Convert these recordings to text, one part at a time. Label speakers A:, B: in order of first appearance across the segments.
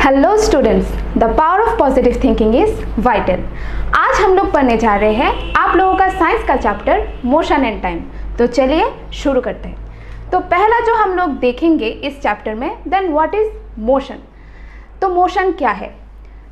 A: Hello students, the power of positive thinking is vital. आज हम लोग पढ़ने जा रहे हैं आप लोगों का साइंस का चैप्टर मोशन एंड टाइम। तो चलिए शुरू करते हैं। तो पहला जो हम लोग देखेंगे इस चैप्टर में, देन व्हाट इज मोशन। तो मोशन क्या है?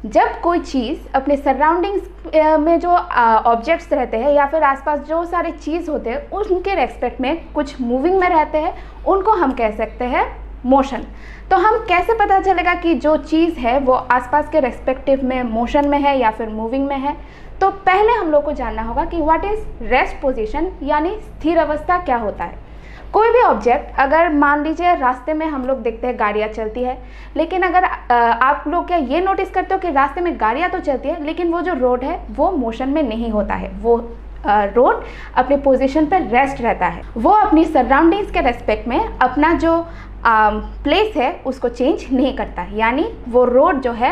A: जब कोई चीज़ अपने सराउंडिंग्स में जो ऑब्जेक्ट्स रहते हैं या फिर आसपास जो सारे चीज़ होते हैं उनके रेस्पेक्ट में कुछ मूविंग में रहते हैं, उनको हम कह सकते हैं मोशन। तो हम कैसे पता चलेगा कि जो चीज़ है वो आसपास के रेस्पेक्टिव में मोशन में है या फिर मूविंग में है? तो पहले हम लोग को जानना होगा कि व्हाट इज़ रेस्ट पोजीशन, यानी स्थिर अवस्था क्या होता है। कोई भी ऑब्जेक्ट, अगर मान लीजिए रास्ते में हम लोग देखते हैं गाड़ियाँ चलती है, लेकिन अगर आप लोग क्या ये नोटिस करते हो कि रास्ते में गाड़ियाँ तो चलती है लेकिन वो जो रोड है वो मोशन में नहीं होता है, वो रोड अपने पोजीशन पर रेस्ट रहता है। वो अपनी सराउंडिंग्स के रेस्पेक्ट में अपना जो प्लेस है उसको चेंज नहीं करता, यानी वो रोड जो है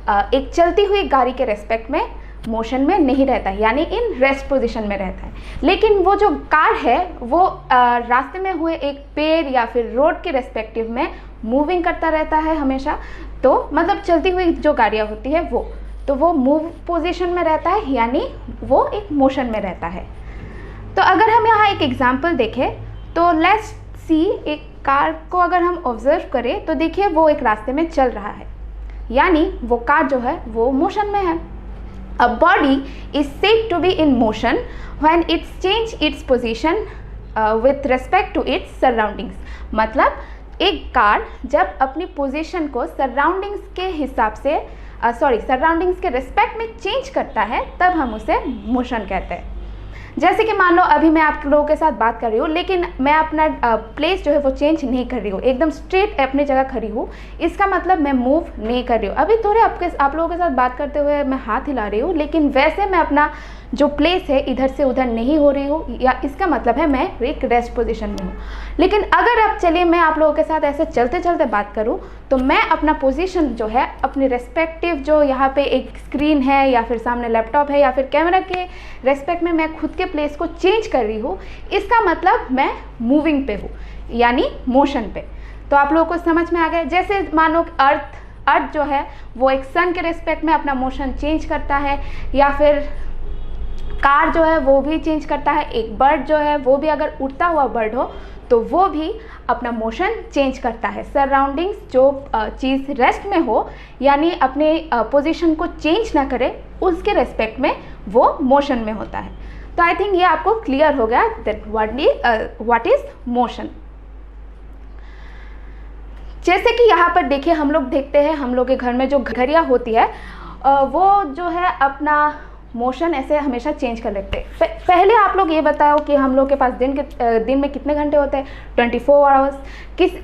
A: एक चलती हुई गाड़ी के रेस्पेक्ट में मोशन में नहीं रहता है, यानी इन रेस्ट पोजीशन में रहता है। लेकिन वो जो कार है वो रास्ते में हुए एक पेड़ या फिर रोड के रेस्पेक्टिव में मूविंग करता रहता है हमेशा। तो मतलब चलती हुई जो गाड़ियाँ होती है वो मूव पोजीशन में रहता है, यानी वो एक मोशन में रहता है। तो अगर हम यहाँ एक एग्जाम्पल देखें तो लेट्स सी, एक कार को अगर हम ऑब्जर्व करें तो देखिए वो एक रास्ते में चल रहा है, यानी वो कार जो है वो मोशन में है। A body is said to be in motion when it's change its position with respect to its surroundings। मतलब एक कार जब अपनी पोजीशन को सराउंडिंग्स के हिसाब से सराउंडिंग्स के रिस्पेक्ट में चेंज करता है, तब हम उसे मोशन कहते हैं। जैसे कि मान लो अभी मैं आप लोगों के साथ बात कर रही हूँ लेकिन मैं अपना प्लेस जो है वो चेंज नहीं कर रही हूँ, एकदम स्ट्रेट अपनी जगह खड़ी हूँ, इसका मतलब मैं मूव नहीं कर रही हूँ। अभी थोड़े आप लोगों के साथ बात करते हुए मैं हाथ हिला रही हूँ, लेकिन वैसे मैं अपना जो प्लेस है इधर से उधर नहीं हो रही हूँ, या इसका मतलब है मैं एक रेस्ट पोजीशन में हूँ। लेकिन अगर अब चलिए मैं आप लोगों के साथ ऐसे चलते चलते बात करूँ तो मैं अपना पोजीशन जो है अपने रेस्पेक्टिव, जो यहाँ पे एक स्क्रीन है या फिर सामने लैपटॉप है या फिर कैमरा के रेस्पेक्ट में मैं खुद के प्लेस को चेंज कर रही हूँ, इसका मतलब मैं मूविंग पे हूँ, यानी मोशन पे। तो आप लोगों को समझ में आ गया। जैसे मानो अर्थ जो है वो एक सन के रेस्पेक्ट में अपना मोशन चेंज करता है, या फिर कार जो है वो भी चेंज करता है, एक बर्ड जो है वो भी अगर उड़ता हुआ बर्ड हो तो वो भी अपना मोशन चेंज करता है। सराउंडिंग्स जो चीज़ रेस्ट में हो, यानी अपने पोजीशन को चेंज ना करे, उसके रेस्पेक्ट में वो मोशन में होता है। तो आई थिंक ये आपको क्लियर हो गया दैट व्हाट इज मोशन। जैसे कि यहाँ पर देखिए हम लोग देखते हैं, हम लोग के घर में जो घड़ियाँ होती है वो जो है अपना मोशन ऐसे हमेशा चेंज कर लेते हैं। पहले आप लोग ये बताओ कि हम लोग के पास दिन में कितने घंटे होते हैं? 24 आवर्स।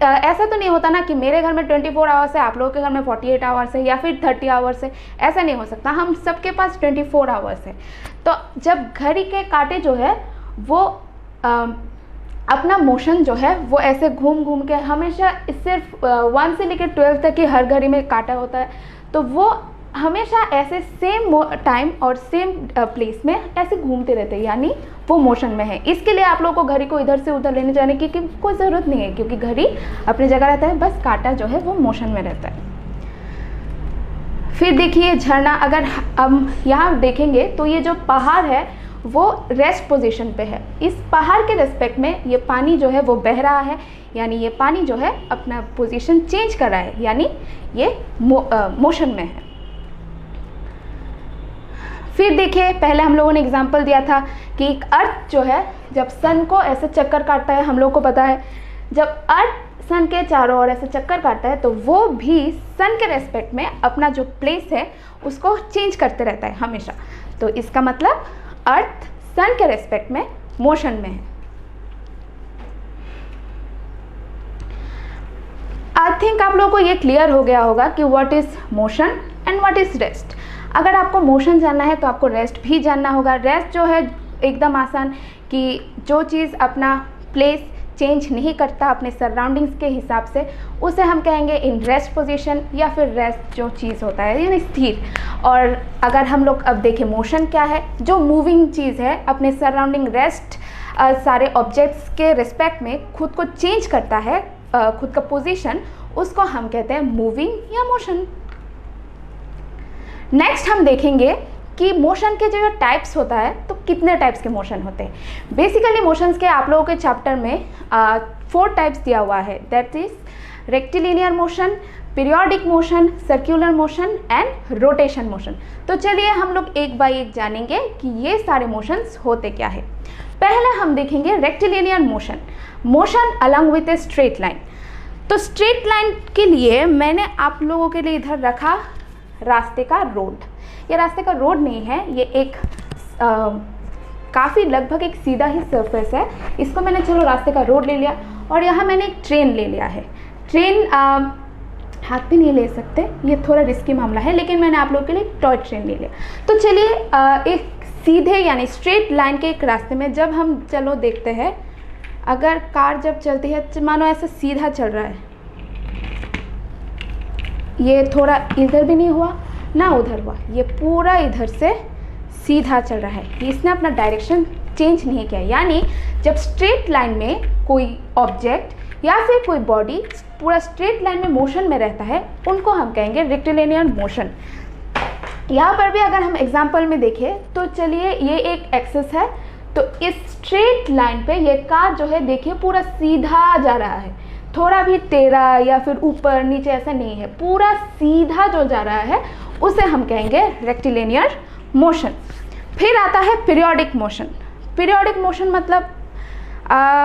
A: ऐसा तो नहीं होता ना कि मेरे घर में 24 आवर्स है, आप लोगों के घर में 48 आवर्स है या फिर 30 आवर्स है, ऐसा नहीं हो सकता। हम सबके पास 24 आवर्स है। तो जब घड़ी के कांटे जो है वो अपना मोशन जो है वो ऐसे घूम घूम के हमेशा, सिर्फ 1 से लेकर 12 तक की हर घड़ी में कांटा होता है, तो वो हमेशा ऐसे सेम टाइम और सेम प्लेस में ऐसे घूमते रहते हैं, यानी वो मोशन में है। इसके लिए आप लोगों को घड़ी को इधर से उधर लेने जाने की कोई ज़रूरत नहीं है, क्योंकि घड़ी अपनी जगह रहता है, बस कांटा जो है वो मोशन में रहता है। फिर देखिए झरना, अगर हम यहाँ देखेंगे तो ये जो पहाड़ है वो रेस्ट पोजीशन पे है। इस पहाड़ के रेस्पेक्ट में ये पानी जो है वो बह रहा है, यानी ये पानी जो है अपना पोजीशन चेंज कर रहा है, यानी ये मोशन में है। फिर देखिए पहले हम लोगों ने एग्जाम्पल दिया था कि एक अर्थ जो है जब सन को ऐसे चक्कर काटता है, हम लोग को पता है जब अर्थ सन के चारों ओर ऐसे चक्कर काटता है तो वो भी सन के रेस्पेक्ट में अपना जो प्लेस है उसको चेंज करते रहता है हमेशा। तो इसका मतलब अर्थ सन के रेस्पेक्ट में मोशन में है। आई थिंक आप लोगों को ये क्लियर हो गया होगा कि what is motion and what is rest. अगर आपको मोशन जानना है तो आपको रेस्ट भी जानना होगा। रेस्ट जो है एकदम आसान, कि जो चीज़ अपना प्लेस चेंज नहीं करता अपने सराउंडिंग्स के हिसाब से, उसे हम कहेंगे इन रेस्ट पोजीशन, या फिर रेस्ट जो चीज़ होता है यानी स्थिर। और अगर हम लोग अब देखें मोशन क्या है, जो मूविंग चीज़ है अपने सराउंडिंग रेस्ट सारे ऑब्जेक्ट्स के रिस्पेक्ट में खुद को चेंज करता है, खुद का पोजीशन, उसको हम कहते हैं मूविंग या मोशन। नेक्स्ट हम देखेंगे कि मोशन के जो टाइप्स होता है तो कितने टाइप्स के मोशन होते हैं। बेसिकली मोशंस के आप लोगों के चैप्टर में 4 टाइप्स दिया हुआ है, that is rectilinear motion, periodic motion, circular motion and rotation motion. तो चलिए हम लोग एक बाय एक जानेंगे कि ये सारे मोशंस होते क्या है। पहले हम देखेंगे rectilinear motion, motion along with a straight line. तो स्ट्रेट लाइन के लिए मैंने आप लोगों के लिए इधर रखा रास्ते का रोड। ये रास्ते का रोड नहीं है, ये एक काफ़ी लगभग एक सीधा ही सरफेस है। इसको मैंने चलो रास्ते का रोड ले लिया और यहाँ मैंने एक ट्रेन ले लिया है। ट्रेन हाथ पे नहीं ले सकते, ये थोड़ा रिस्की मामला है, लेकिन मैंने आप लोगों के लिए टॉय ट्रेन ले लिया। तो चलिए एक सीधे यानी स्ट्रेट लाइन के एक रास्ते में जब हम चलो देखते हैं, अगर कार जब चलती है मानो ऐसे सीधा चल रहा है, ये थोड़ा इधर भी नहीं हुआ ना उधर हुआ, ये पूरा इधर से सीधा चल रहा है, इसने अपना डायरेक्शन चेंज नहीं किया। यानी जब स्ट्रेट लाइन में कोई ऑब्जेक्ट या फिर कोई बॉडी पूरा स्ट्रेट लाइन में मोशन में रहता है, उनको हम कहेंगे रेक्टिलिनियर मोशन। यहाँ पर भी अगर हम एग्जांपल में देखें तो चलिए ये एक एक्सिस है, तो इस स्ट्रेट लाइन पे ये कार जो है देखिए पूरा सीधा जा रहा है, थोड़ा भी टेढ़ा या फिर ऊपर नीचे ऐसा नहीं है, पूरा सीधा जो जा रहा है उसे हम कहेंगे रेक्टिलिनियर मोशन। फिर आता है पीरियोडिक मोशन। पीरियोडिक मोशन मतलब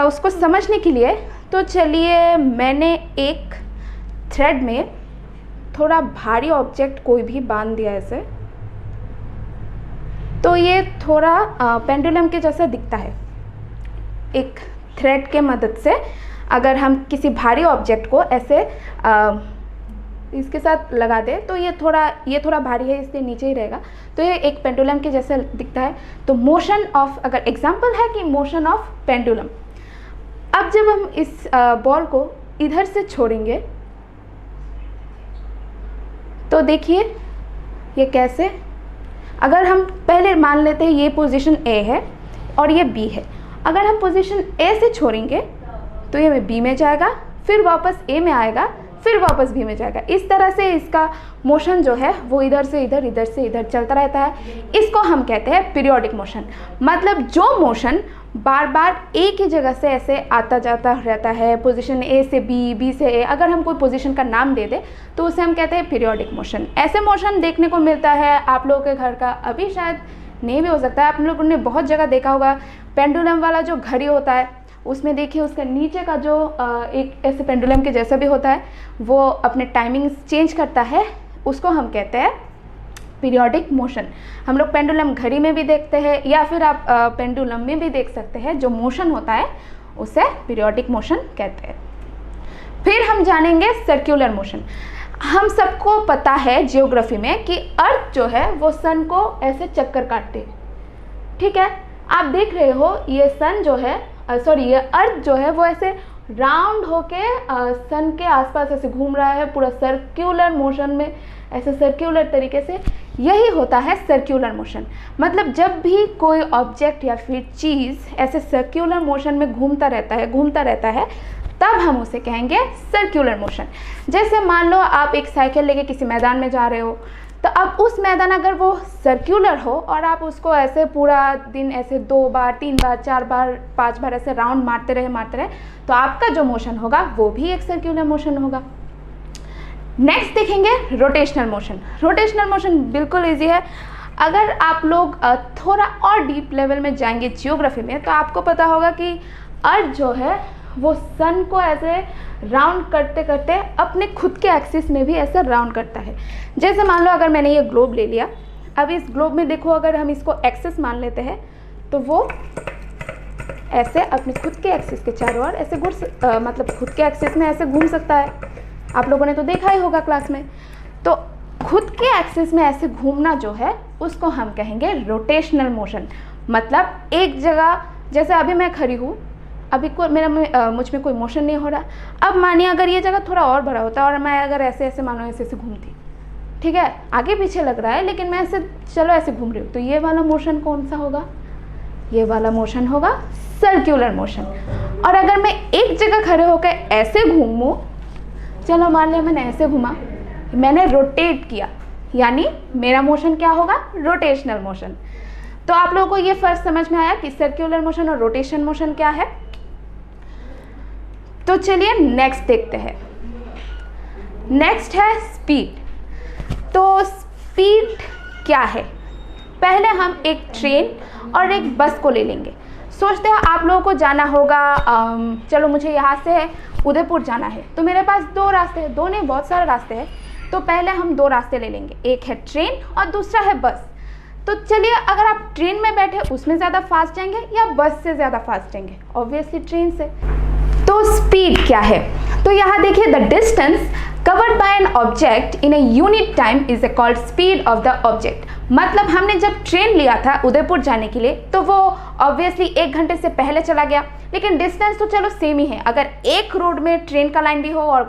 A: उसको समझने के लिए तो चलिए मैंने एक थ्रेड में थोड़ा भारी ऑब्जेक्ट कोई भी बांध दिया ऐसे, तो ये थोड़ा पेंडुलम के जैसा दिखता है। एक थ्रेड के मदद से अगर हम किसी भारी ऑब्जेक्ट को ऐसे इसके साथ लगा दे तो ये थोड़ा भारी है इसलिए नीचे ही रहेगा, तो ये एक पेंडुलम के जैसा दिखता है। तो मोशन ऑफ, अगर एग्जांपल है कि मोशन ऑफ पेंडुलम। अब जब हम इस बॉल को इधर से छोड़ेंगे तो देखिए ये कैसे, अगर हम पहले मान लेते हैं ये पोजीशन ए है और ये बी है, अगर हम पोजीशन ए से छोड़ेंगे तो ये बी में जाएगा, फिर वापस ए में आएगा, फिर वापस बी में जाएगा। इस तरह से इसका मोशन जो है वो इधर से इधर, इधर से इधर चलता रहता है। इसको हम कहते हैं पीरियोडिक मोशन। मतलब जो मोशन बार बार एक ही जगह से ऐसे आता जाता रहता है, पोजीशन ए से बी, बी से ए, अगर हम कोई पोजीशन का नाम दे दें तो उसे हम कहते हैं पीरियोडिक मोशन। ऐसे मोशन देखने को मिलता है आप लोगों के घर का, अभी शायद नहीं भी हो सकता है, आप लोगों ने बहुत जगह देखा होगा। पेंडुलम वाला जो घड़ी होता है उसमें देखिए उसका नीचे का जो एक ऐसे पेंडुलम के जैसा भी होता है, वो अपने टाइमिंग्स चेंज करता है, उसको हम कहते हैं पीरियोडिक मोशन। हम लोग पेंडुलम घड़ी में भी देखते हैं या फिर आप पेंडुलम में भी देख सकते हैं, जो मोशन होता है उसे पीरियोडिक मोशन कहते हैं। फिर हम जानेंगे सर्कुलर मोशन। हम सबको पता है जियोग्राफी में कि अर्थ जो है वो सन को ऐसे चक्कर काटते है, ठीक है। आप देख रहे हो ये सन जो है ये अर्थ जो है वो ऐसे राउंड होके सन के आसपास ऐसे घूम रहा है, पूरा सर्कुलर मोशन में, ऐसे सर्कुलर तरीके से, यही होता है सर्कुलर मोशन। मतलब जब भी कोई ऑब्जेक्ट या फिर चीज़ ऐसे सर्कुलर मोशन में घूमता रहता है तब हम उसे कहेंगे सर्कुलर मोशन। जैसे मान लो आप एक साइकिल लेके किसी मैदान में जा रहे हो, तो अब उस मैदान अगर वो सर्कुलर हो और आप उसको ऐसे पूरा दिन ऐसे 2 बार 3 बार 4 बार 5 बार ऐसे राउंड मारते रहे तो आपका जो मोशन होगा वो भी एक सर्कुलर मोशन होगा। नेक्स्ट देखेंगे रोटेशनल मोशन। रोटेशनल मोशन बिल्कुल ईजी है। अगर आप लोग थोड़ा और डीप लेवल में जाएंगे जियोग्राफी में तो आपको पता होगा कि अर्थ जो है वो सन को ऐसे राउंड करते करते अपने खुद के एक्सिस में भी ऐसे राउंड करता है। जैसे मान लो अगर मैंने ये ग्लोब ले लिया, अब इस ग्लोब में देखो अगर हम इसको एक्सिस मान लेते हैं तो वो ऐसे अपने खुद के एक्सिस के चारों ओर ऐसे मतलब खुद के एक्सिस में ऐसे घूम सकता है। आप लोगों ने तो देखा ही होगा क्लास में। तो खुद के एक्सिस में ऐसे घूमना जो है उसको हम कहेंगे रोटेशनल मोशन। मतलब एक जगह, जैसे अभी मैं खड़ी हूँ, अभी मुझ में कोई मोशन नहीं हो रहा। अब मानिए अगर ये जगह थोड़ा और बड़ा होता और मैं अगर ऐसे ऐसे मानो ऐसे ऐसे घूमती, ठीक है, आगे पीछे लग रहा है लेकिन मैं ऐसे चलो ऐसे घूम रही हूँ, तो ये वाला मोशन कौन सा होगा? ये वाला मोशन होगा सर्कुलर मोशन। और अगर मैं एक जगह खड़े होकर ऐसे घूमूं, चलो मान लिया मैंने ऐसे घूमा, मैंने रोटेट किया, यानी मेरा मोशन क्या होगा, रोटेशनल मोशन। तो आप लोगों को ये फर्क समझ में आया कि सर्कुलर मोशन और रोटेशन मोशन क्या है। तो चलिए नेक्स्ट देखते हैं। नेक्स्ट है स्पीड। तो स्पीड क्या है, पहले हम एक ट्रेन और एक बस को ले लेंगे। सोचते हैं आप लोगों को जाना होगा, चलो मुझे यहाँ से उदयपुर जाना है, तो मेरे पास दो रास्ते हैं, दो नहीं बहुत सारे रास्ते हैं। तो पहले हम दो रास्ते ले लेंगे, एक है ट्रेन और दूसरा है बस। तो चलिए अगर आप ट्रेन में बैठे उसमें ज़्यादा फास्ट जाएंगे या बस से ज़्यादा फास्ट जाएंगे, ऑब्वियसली ट्रेन से। तो स्पीड क्या है, तो यहाँ देखिए, the distance covered by an object in a unit time is called speed of the object. मतलब हमने जब ट्रेन लिया था उदयपुर जाने के लिए तो वो ऑब्वियसली 1 घंटे से पहले चला गया, लेकिन डिस्टेंस तो चलो सेम ही है। अगर एक रोड में ट्रेन का लाइन भी हो और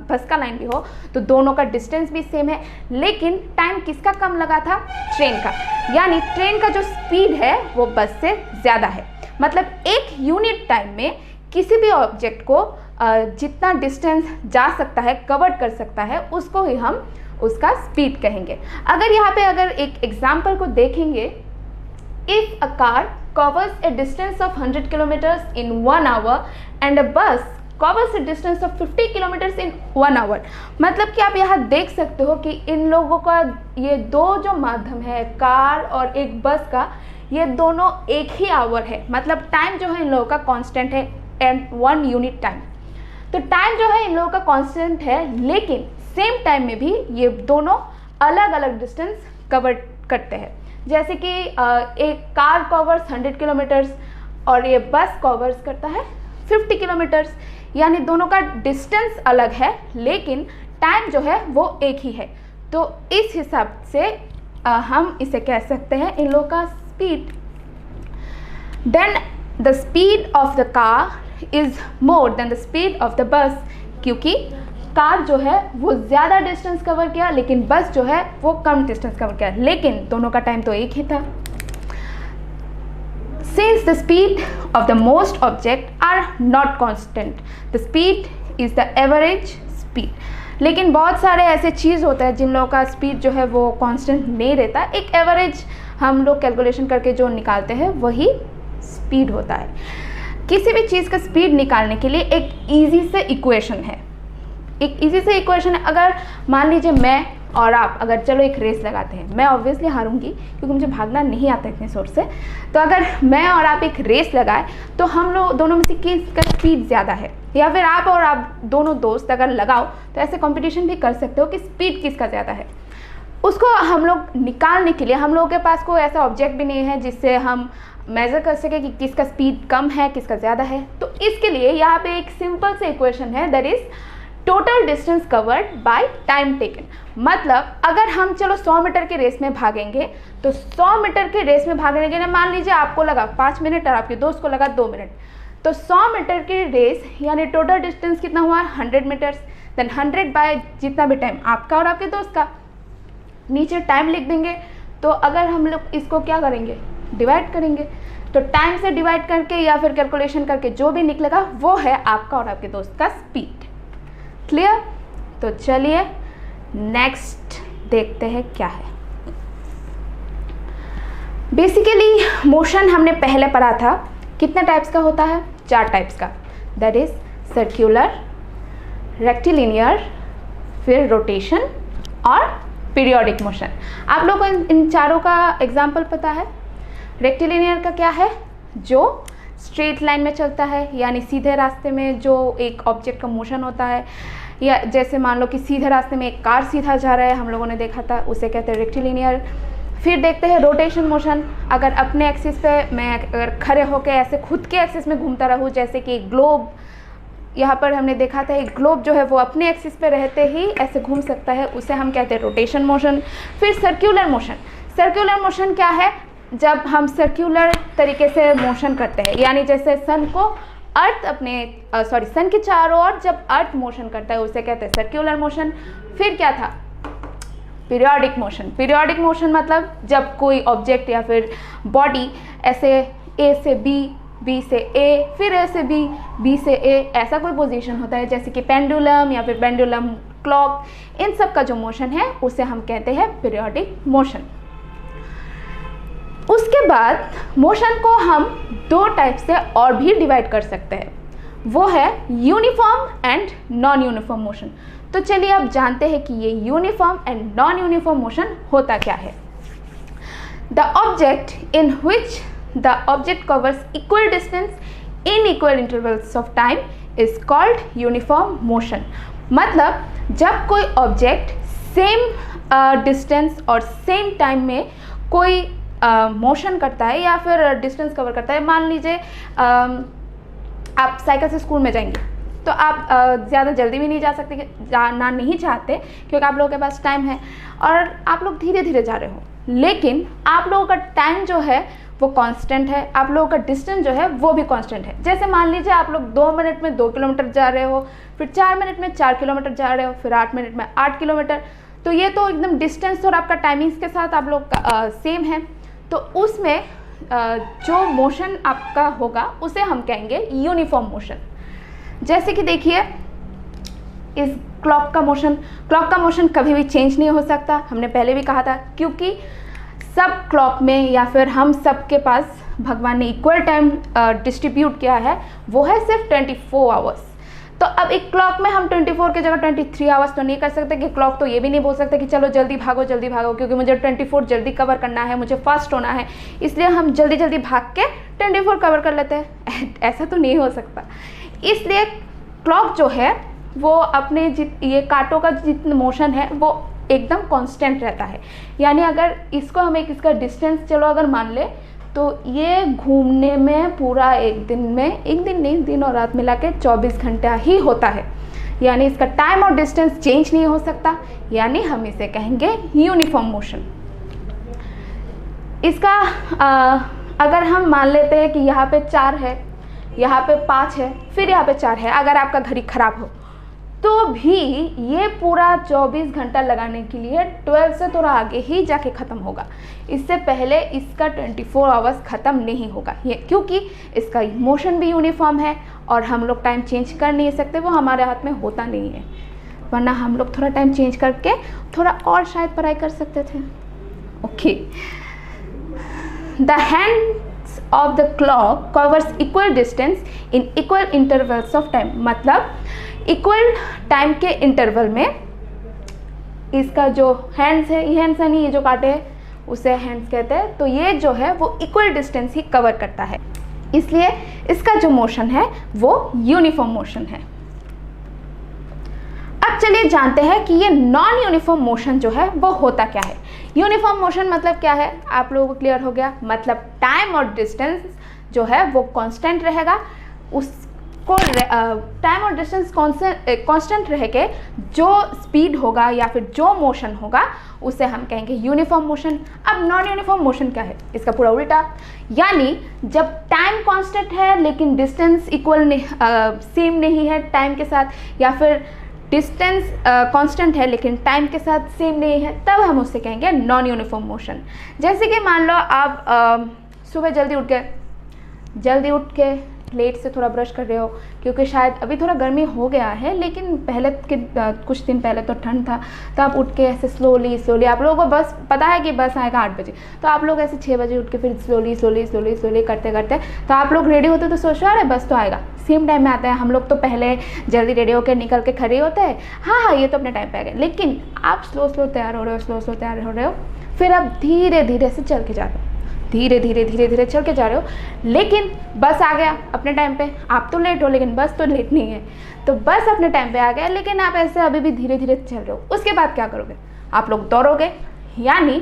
A: बस का लाइन भी हो तो दोनों का डिस्टेंस भी सेम है, लेकिन टाइम किसका कम लगा था, ट्रेन का। यानी ट्रेन का जो स्पीड है वो बस से ज़्यादा है। मतलब एक यूनिट टाइम में किसी भी ऑब्जेक्ट को जितना डिस्टेंस जा सकता है, कवर कर सकता है, उसको ही हम उसका स्पीड कहेंगे। अगर यहाँ पे अगर एक एग्जाम्पल को देखेंगे, if a car covers a distance of 100 kilometres in 1 hour and a bus covers a distance of 50 kilometres in 1 hour. मतलब कि आप यहाँ देख सकते हो कि इन लोगों का ये दो जो माध्यम है, कार और एक बस का, ये दोनों एक ही आवर है। मतलब टाइम जो है इन लोगों का कांस्टेंट है एंड 1 यूनिट टाइम। तो टाइम जो है इन लोगों का कांस्टेंट है, लेकिन सेम टाइम में भी ये दोनों अलग अलग डिस्टेंस कवर करते हैं। जैसे कि एक कार कवर्स 100 किलोमीटर्स और ये बस कवर्स करता है 50 किलोमीटर्स। यानी दोनों का डिस्टेंस अलग है लेकिन टाइम जो है वो एक ही है। तो इस हिसाब से हम इसे कह सकते हैं इन लोगों का speed. Then the speed of the car is more than the speed of the bus, क्योंकि कार जो है वो ज़्यादा डिस्टेंस कवर किया लेकिन बस जो है वो कम डिस्टेंस कवर किया, लेकिन दोनों का टाइम तो एक ही था। Since the speed of the most objects are not constant, the speed is the average speed. लेकिन बहुत सारे ऐसे चीज़ होते हैं जिन लोगों का स्पीड जो है वो कांस्टेंट नहीं रहता, एक एवरेज हम लोग कैलकुलेशन करके जो निकालते हैं वही स्पीड होता है। किसी भी चीज़ का स्पीड निकालने के लिए एक इजी से इक्वेशन है, एक इजी से इक्वेशन है। अगर मान लीजिए मैं और आप अगर चलो एक रेस लगाते हैं, मैं ऑब्वियसली हारूंगी क्योंकि मुझे भागना नहीं आता इतनी जोर से। तो अगर मैं और आप एक रेस लगाए तो हम लोग दोनों में से किसका स्पीड ज़्यादा है, या फिर आप और आप दोनों दोस्त अगर लगाओ तो ऐसे कंपटीशन भी कर सकते हो कि स्पीड किसका ज़्यादा है। उसको हम लोग निकालने के लिए हम लोगों के पास कोई ऐसा ऑब्जेक्ट भी नहीं है जिससे हम मेज़र कर सके कि किसका स्पीड कम है किसका ज़्यादा है। तो इसके लिए यहाँ पे एक सिंपल से इक्वेशन है, that is total distance covered by time taken. मतलब अगर हम चलो 100 मीटर की रेस में भागेंगे तो 100 मीटर की रेस में भागने के लिए मान लीजिए आपको लगा 5 मिनट और आपके दोस्त को लगा 2 मिनट, तो 100 मीटर की रेस यानी टोटल डिस्टेंस कितना हुआ, 100 मीटर्स। देन 100 बाय जितना भी टाइम आपका और आपके दोस्त का, नीचे टाइम लिख देंगे। तो अगर हम लोग इसको क्या करेंगे, डिवाइड करेंगे, तो टाइम से डिवाइड करके या फिर कैलकुलेशन करके जो भी निकलेगा वो है आपका और आपके दोस्त का स्पीड। क्लियर? तो चलिए नेक्स्ट देखते हैं क्या है। बेसिकली मोशन हमने पहले पढ़ा था, कितने टाइप्स का होता है, 4 टाइप्स का, दैट इज सर्क्यूलर, रेक्टिलिनियर, फिर रोटेशन और पीरियोडिक मोशन। आप लोगों को इन चारों का एग्जाम्पल पता है। रेक्टिलिनियर का क्या है, जो स्ट्रेट लाइन में चलता है, यानी सीधे रास्ते में जो एक ऑब्जेक्ट का मोशन होता है, या जैसे मान लो कि सीधे रास्ते में एक कार सीधा जा रहा है, हम लोगों ने देखा था, उसे कहते हैं रेक्टिलिनियर। फिर देखते हैं रोटेशन मोशन। अगर अपने एक्सिस पे मैं अगर खड़े होकर ऐसे खुद के एक्सिस में घूमता रहूँ, जैसे कि ग्लोब, यहाँ पर हमने देखा था एक ग्लोब जो है वो अपने एक्सिस पे रहते ही ऐसे घूम सकता है, उसे हम कहते हैं रोटेशन मोशन। फिर सर्क्यूलर मोशन। सर्क्यूलर मोशन क्या है, जब हम सर्क्यूलर तरीके से मोशन करते हैं, यानी जैसे सन को अर्थ सन के चारों ओर जब अर्थ मोशन करता है उसे कहते हैं सर्क्यूलर मोशन। फिर क्या था, पीरियोडिक मोशन। पीरियोडिक मोशन मतलब जब कोई ऑब्जेक्ट या फिर बॉडी ऐसे ए से बी, बी से ए, फिर ए से बी, बी से ए, ऐसा कोई पोजीशन होता है, जैसे कि पेंडुलम या फिर पेंडुलम क्लॉक, इन सब का जो मोशन है उसे हम कहते हैं पीरियोडिक मोशन। उसके बाद मोशन को हम दो टाइप से और भी डिवाइड कर सकते हैं, वो है uniform and non uniform motion. तो चलिए अब जानते हैं कि ये uniform and non uniform motion होता क्या है। The object in which the object covers equal distance in equal intervals of time is called uniform motion. मतलब जब कोई ऑब्जेक्ट सेम डिस्टेंस और सेम टाइम में कोई मोशन करता है या फिर डिस्टेंस कवर करता है। मान लीजिए आप साइकिल से स्कूल में जाएंगे तो आप ज़्यादा जल्दी भी नहीं जा सकते, जाना नहीं चाहते क्योंकि आप लोगों के पास टाइम है और आप लोग धीरे धीरे जा रहे हो, लेकिन आप लोगों का टाइम जो है वो कांस्टेंट है, आप लोगों का डिस्टेंस जो है वो भी कांस्टेंट है। जैसे मान लीजिए आप लोग 2 मिनट में 2 किलोमीटर जा रहे हो, फिर 4 मिनट में 4 किलोमीटर जा रहे हो, फिर 8 मिनट में 8 किलोमीटर, तो ये तो एकदम डिस्टेंस और आपका टाइमिंग्स के साथ आप लोग का सेम है। तो उसमें जो मोशन आपका होगा उसे हम कहेंगे यूनिफॉर्म मोशन। जैसे कि देखिए इस क्लॉक का मोशन कभी भी चेंज नहीं हो सकता, हमने पहले भी कहा था, क्योंकि सब क्लॉक में या फिर हम सब के पास भगवान ने इक्वल टाइम डिस्ट्रीब्यूट किया है, वो है सिर्फ 24 आवर्स। तो अब एक क्लॉक में हम 24 की जगह 23 आवर्स तो नहीं कर सकते कि क्लॉक तो ये भी नहीं बोल सकते कि चलो जल्दी भागो क्योंकि मुझे 24 जल्दी कवर करना है, मुझे फास्ट होना है, इसलिए हम जल्दी जल्दी भाग के 24 कवर कर लेते हैं। ऐसा तो नहीं हो सकता। इसलिए क्लॉक जो है वो अपने ये कांटों का जितना मोशन है वो एकदम कांस्टेंट रहता है। यानी अगर इसको हम इसका डिस्टेंस चलो अगर मान ले तो ये घूमने में पूरा एक दिन और रात मिला के 24 घंटा ही होता है। यानी इसका टाइम और डिस्टेंस चेंज नहीं हो सकता, यानी हम इसे कहेंगे यूनिफॉर्म मोशन। इसका अगर हम मान लेते हैं कि यहाँ पे 4 है, यहाँ पे 5 है, फिर यहाँ पे 4 है, अगर आपका घड़ी खराब हो तो भी ये पूरा 24 घंटा लगाने के लिए 12 से थोड़ा आगे ही जाके ख़त्म होगा, इससे पहले इसका 24 आवर्स ख़त्म नहीं होगा। ये क्योंकि इसका मोशन भी यूनिफॉर्म है और हम लोग टाइम चेंज कर नहीं सकते, वो हमारे हाथ में होता नहीं है, वरना हम लोग थोड़ा टाइम चेंज करके थोड़ा और शायद पढ़ाई कर सकते थे। Okay, the hands of the clock covers equal distance in equal intervals of time. मतलब इक्वल टाइम के इंटरवल में इसका जो हैंड्स है, ये हैंड्स है नहीं, ये जो कांटे हैं उसे हैंड्स कहते हैं, तो ये जो है वो इक्वल डिस्टेंस ही कवर करता है, इसलिए इसका जो मोशन है वो यूनिफॉर्म मोशन है। अब चलिए जानते हैं कि ये नॉन यूनिफॉर्म मोशन जो है वो होता क्या है। यूनिफॉर्म मोशन मतलब क्या है, आप लोगों को क्लियर हो गया। मतलब टाइम और डिस्टेंस जो है वो कांस्टेंट रहेगा, उसको टाइम और डिस्टेंस कांस्टेंट रह के जो स्पीड होगा या फिर जो मोशन होगा उसे हम कहेंगे यूनिफॉर्म मोशन। अब नॉन यूनिफॉर्म मोशन क्या है, इसका पूरा उल्टा, यानी जब टाइम कांस्टेंट है लेकिन डिस्टेंस इक्वल सेम नहीं है टाइम के साथ, या फिर डिस्टेंस कांस्टेंट है लेकिन टाइम के साथ सेम नहीं है, तब हम उससे कहेंगे नॉन यूनिफॉर्म मोशन। जैसे कि मान लो आप सुबह जल्दी उठ के लेट से थोड़ा ब्रश कर रहे हो, क्योंकि शायद अभी थोड़ा गर्मी हो गया है, लेकिन पहले के कुछ दिन पहले तो ठंड था, तो आप उठ के ऐसे स्लोली आप लोगों को बस पता है कि बस आएगा 8 बजे, तो आप लोग ऐसे 6 बजे उठ के फिर स्लोली करते तो आप लोग रेडी होते तो सोचो अरे बस तो आएगा, सेम टाइम में आता है। हम लोग तो पहले जल्दी रेडी होकर निकल के खड़े होते हैं, हाँ ये तो अपने टाइम पे आ गया, लेकिन आप स्लो तैयार हो रहे हो, फिर आप धीरे धीरे से चल के जा रहे हो, धीरे चल के जा रहे हो, लेकिन बस आ गया अपने टाइम पे। आप तो लेट हो लेकिन बस तो लेट नहीं है, तो बस अपने टाइम पे आ गया, लेकिन आप ऐसे अभी भी धीरे चल रहे हो। उसके बाद क्या करोगे, आप लोग दौड़ोगे, यानी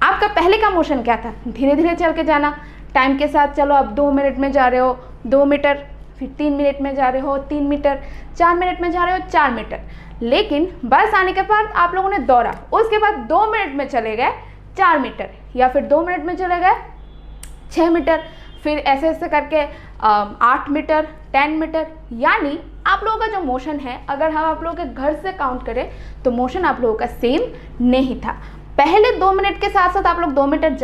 A: आपका पहले का मोशन क्या था, धीरे चल के जाना, टाइम के साथ चलो। अब 2 मिनट में जा रहे हो 2 मीटर, फिर 3 मिनट में जा रहे हो 3 मीटर, 4 मिनट में जा रहे हो 4 मीटर, लेकिन बस आने के बाद आप लोगों ने दौड़ा, उसके बाद 2 मिनट में चले गए 4 मीटर, या फिर 2 मिनट में चले गए 6 मीटर, फिर ऐसे करके 8 मीटर, 10 मीटर। यानी आप लोगों का जो मोशन है, अगर हम आप लोगों के घर से काउंट करें तो मोशन आप लोगों का सेम नहीं था। पहले 2 मिनट के साथ साथ आप लोग 2 मीटर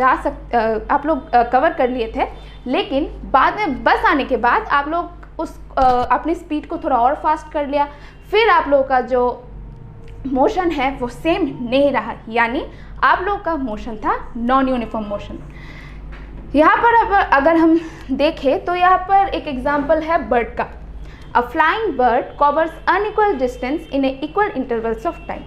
A: आप लोग कवर कर लिए थे, लेकिन बाद में बस आने के बाद आप लोग उस अपनी स्पीड को थोड़ा और फास्ट कर लिया, फिर आप लोगों का जो मोशन है वो सेम नहीं रहा, यानी आप लोग का मोशन था नॉन यूनिफॉर्म मोशन। यहाँ पर अब अगर हम देखें तो यहाँ पर एक एग्जाम्पल है बर्ड का। A flying bird covers unequal distance in equal intervals of time.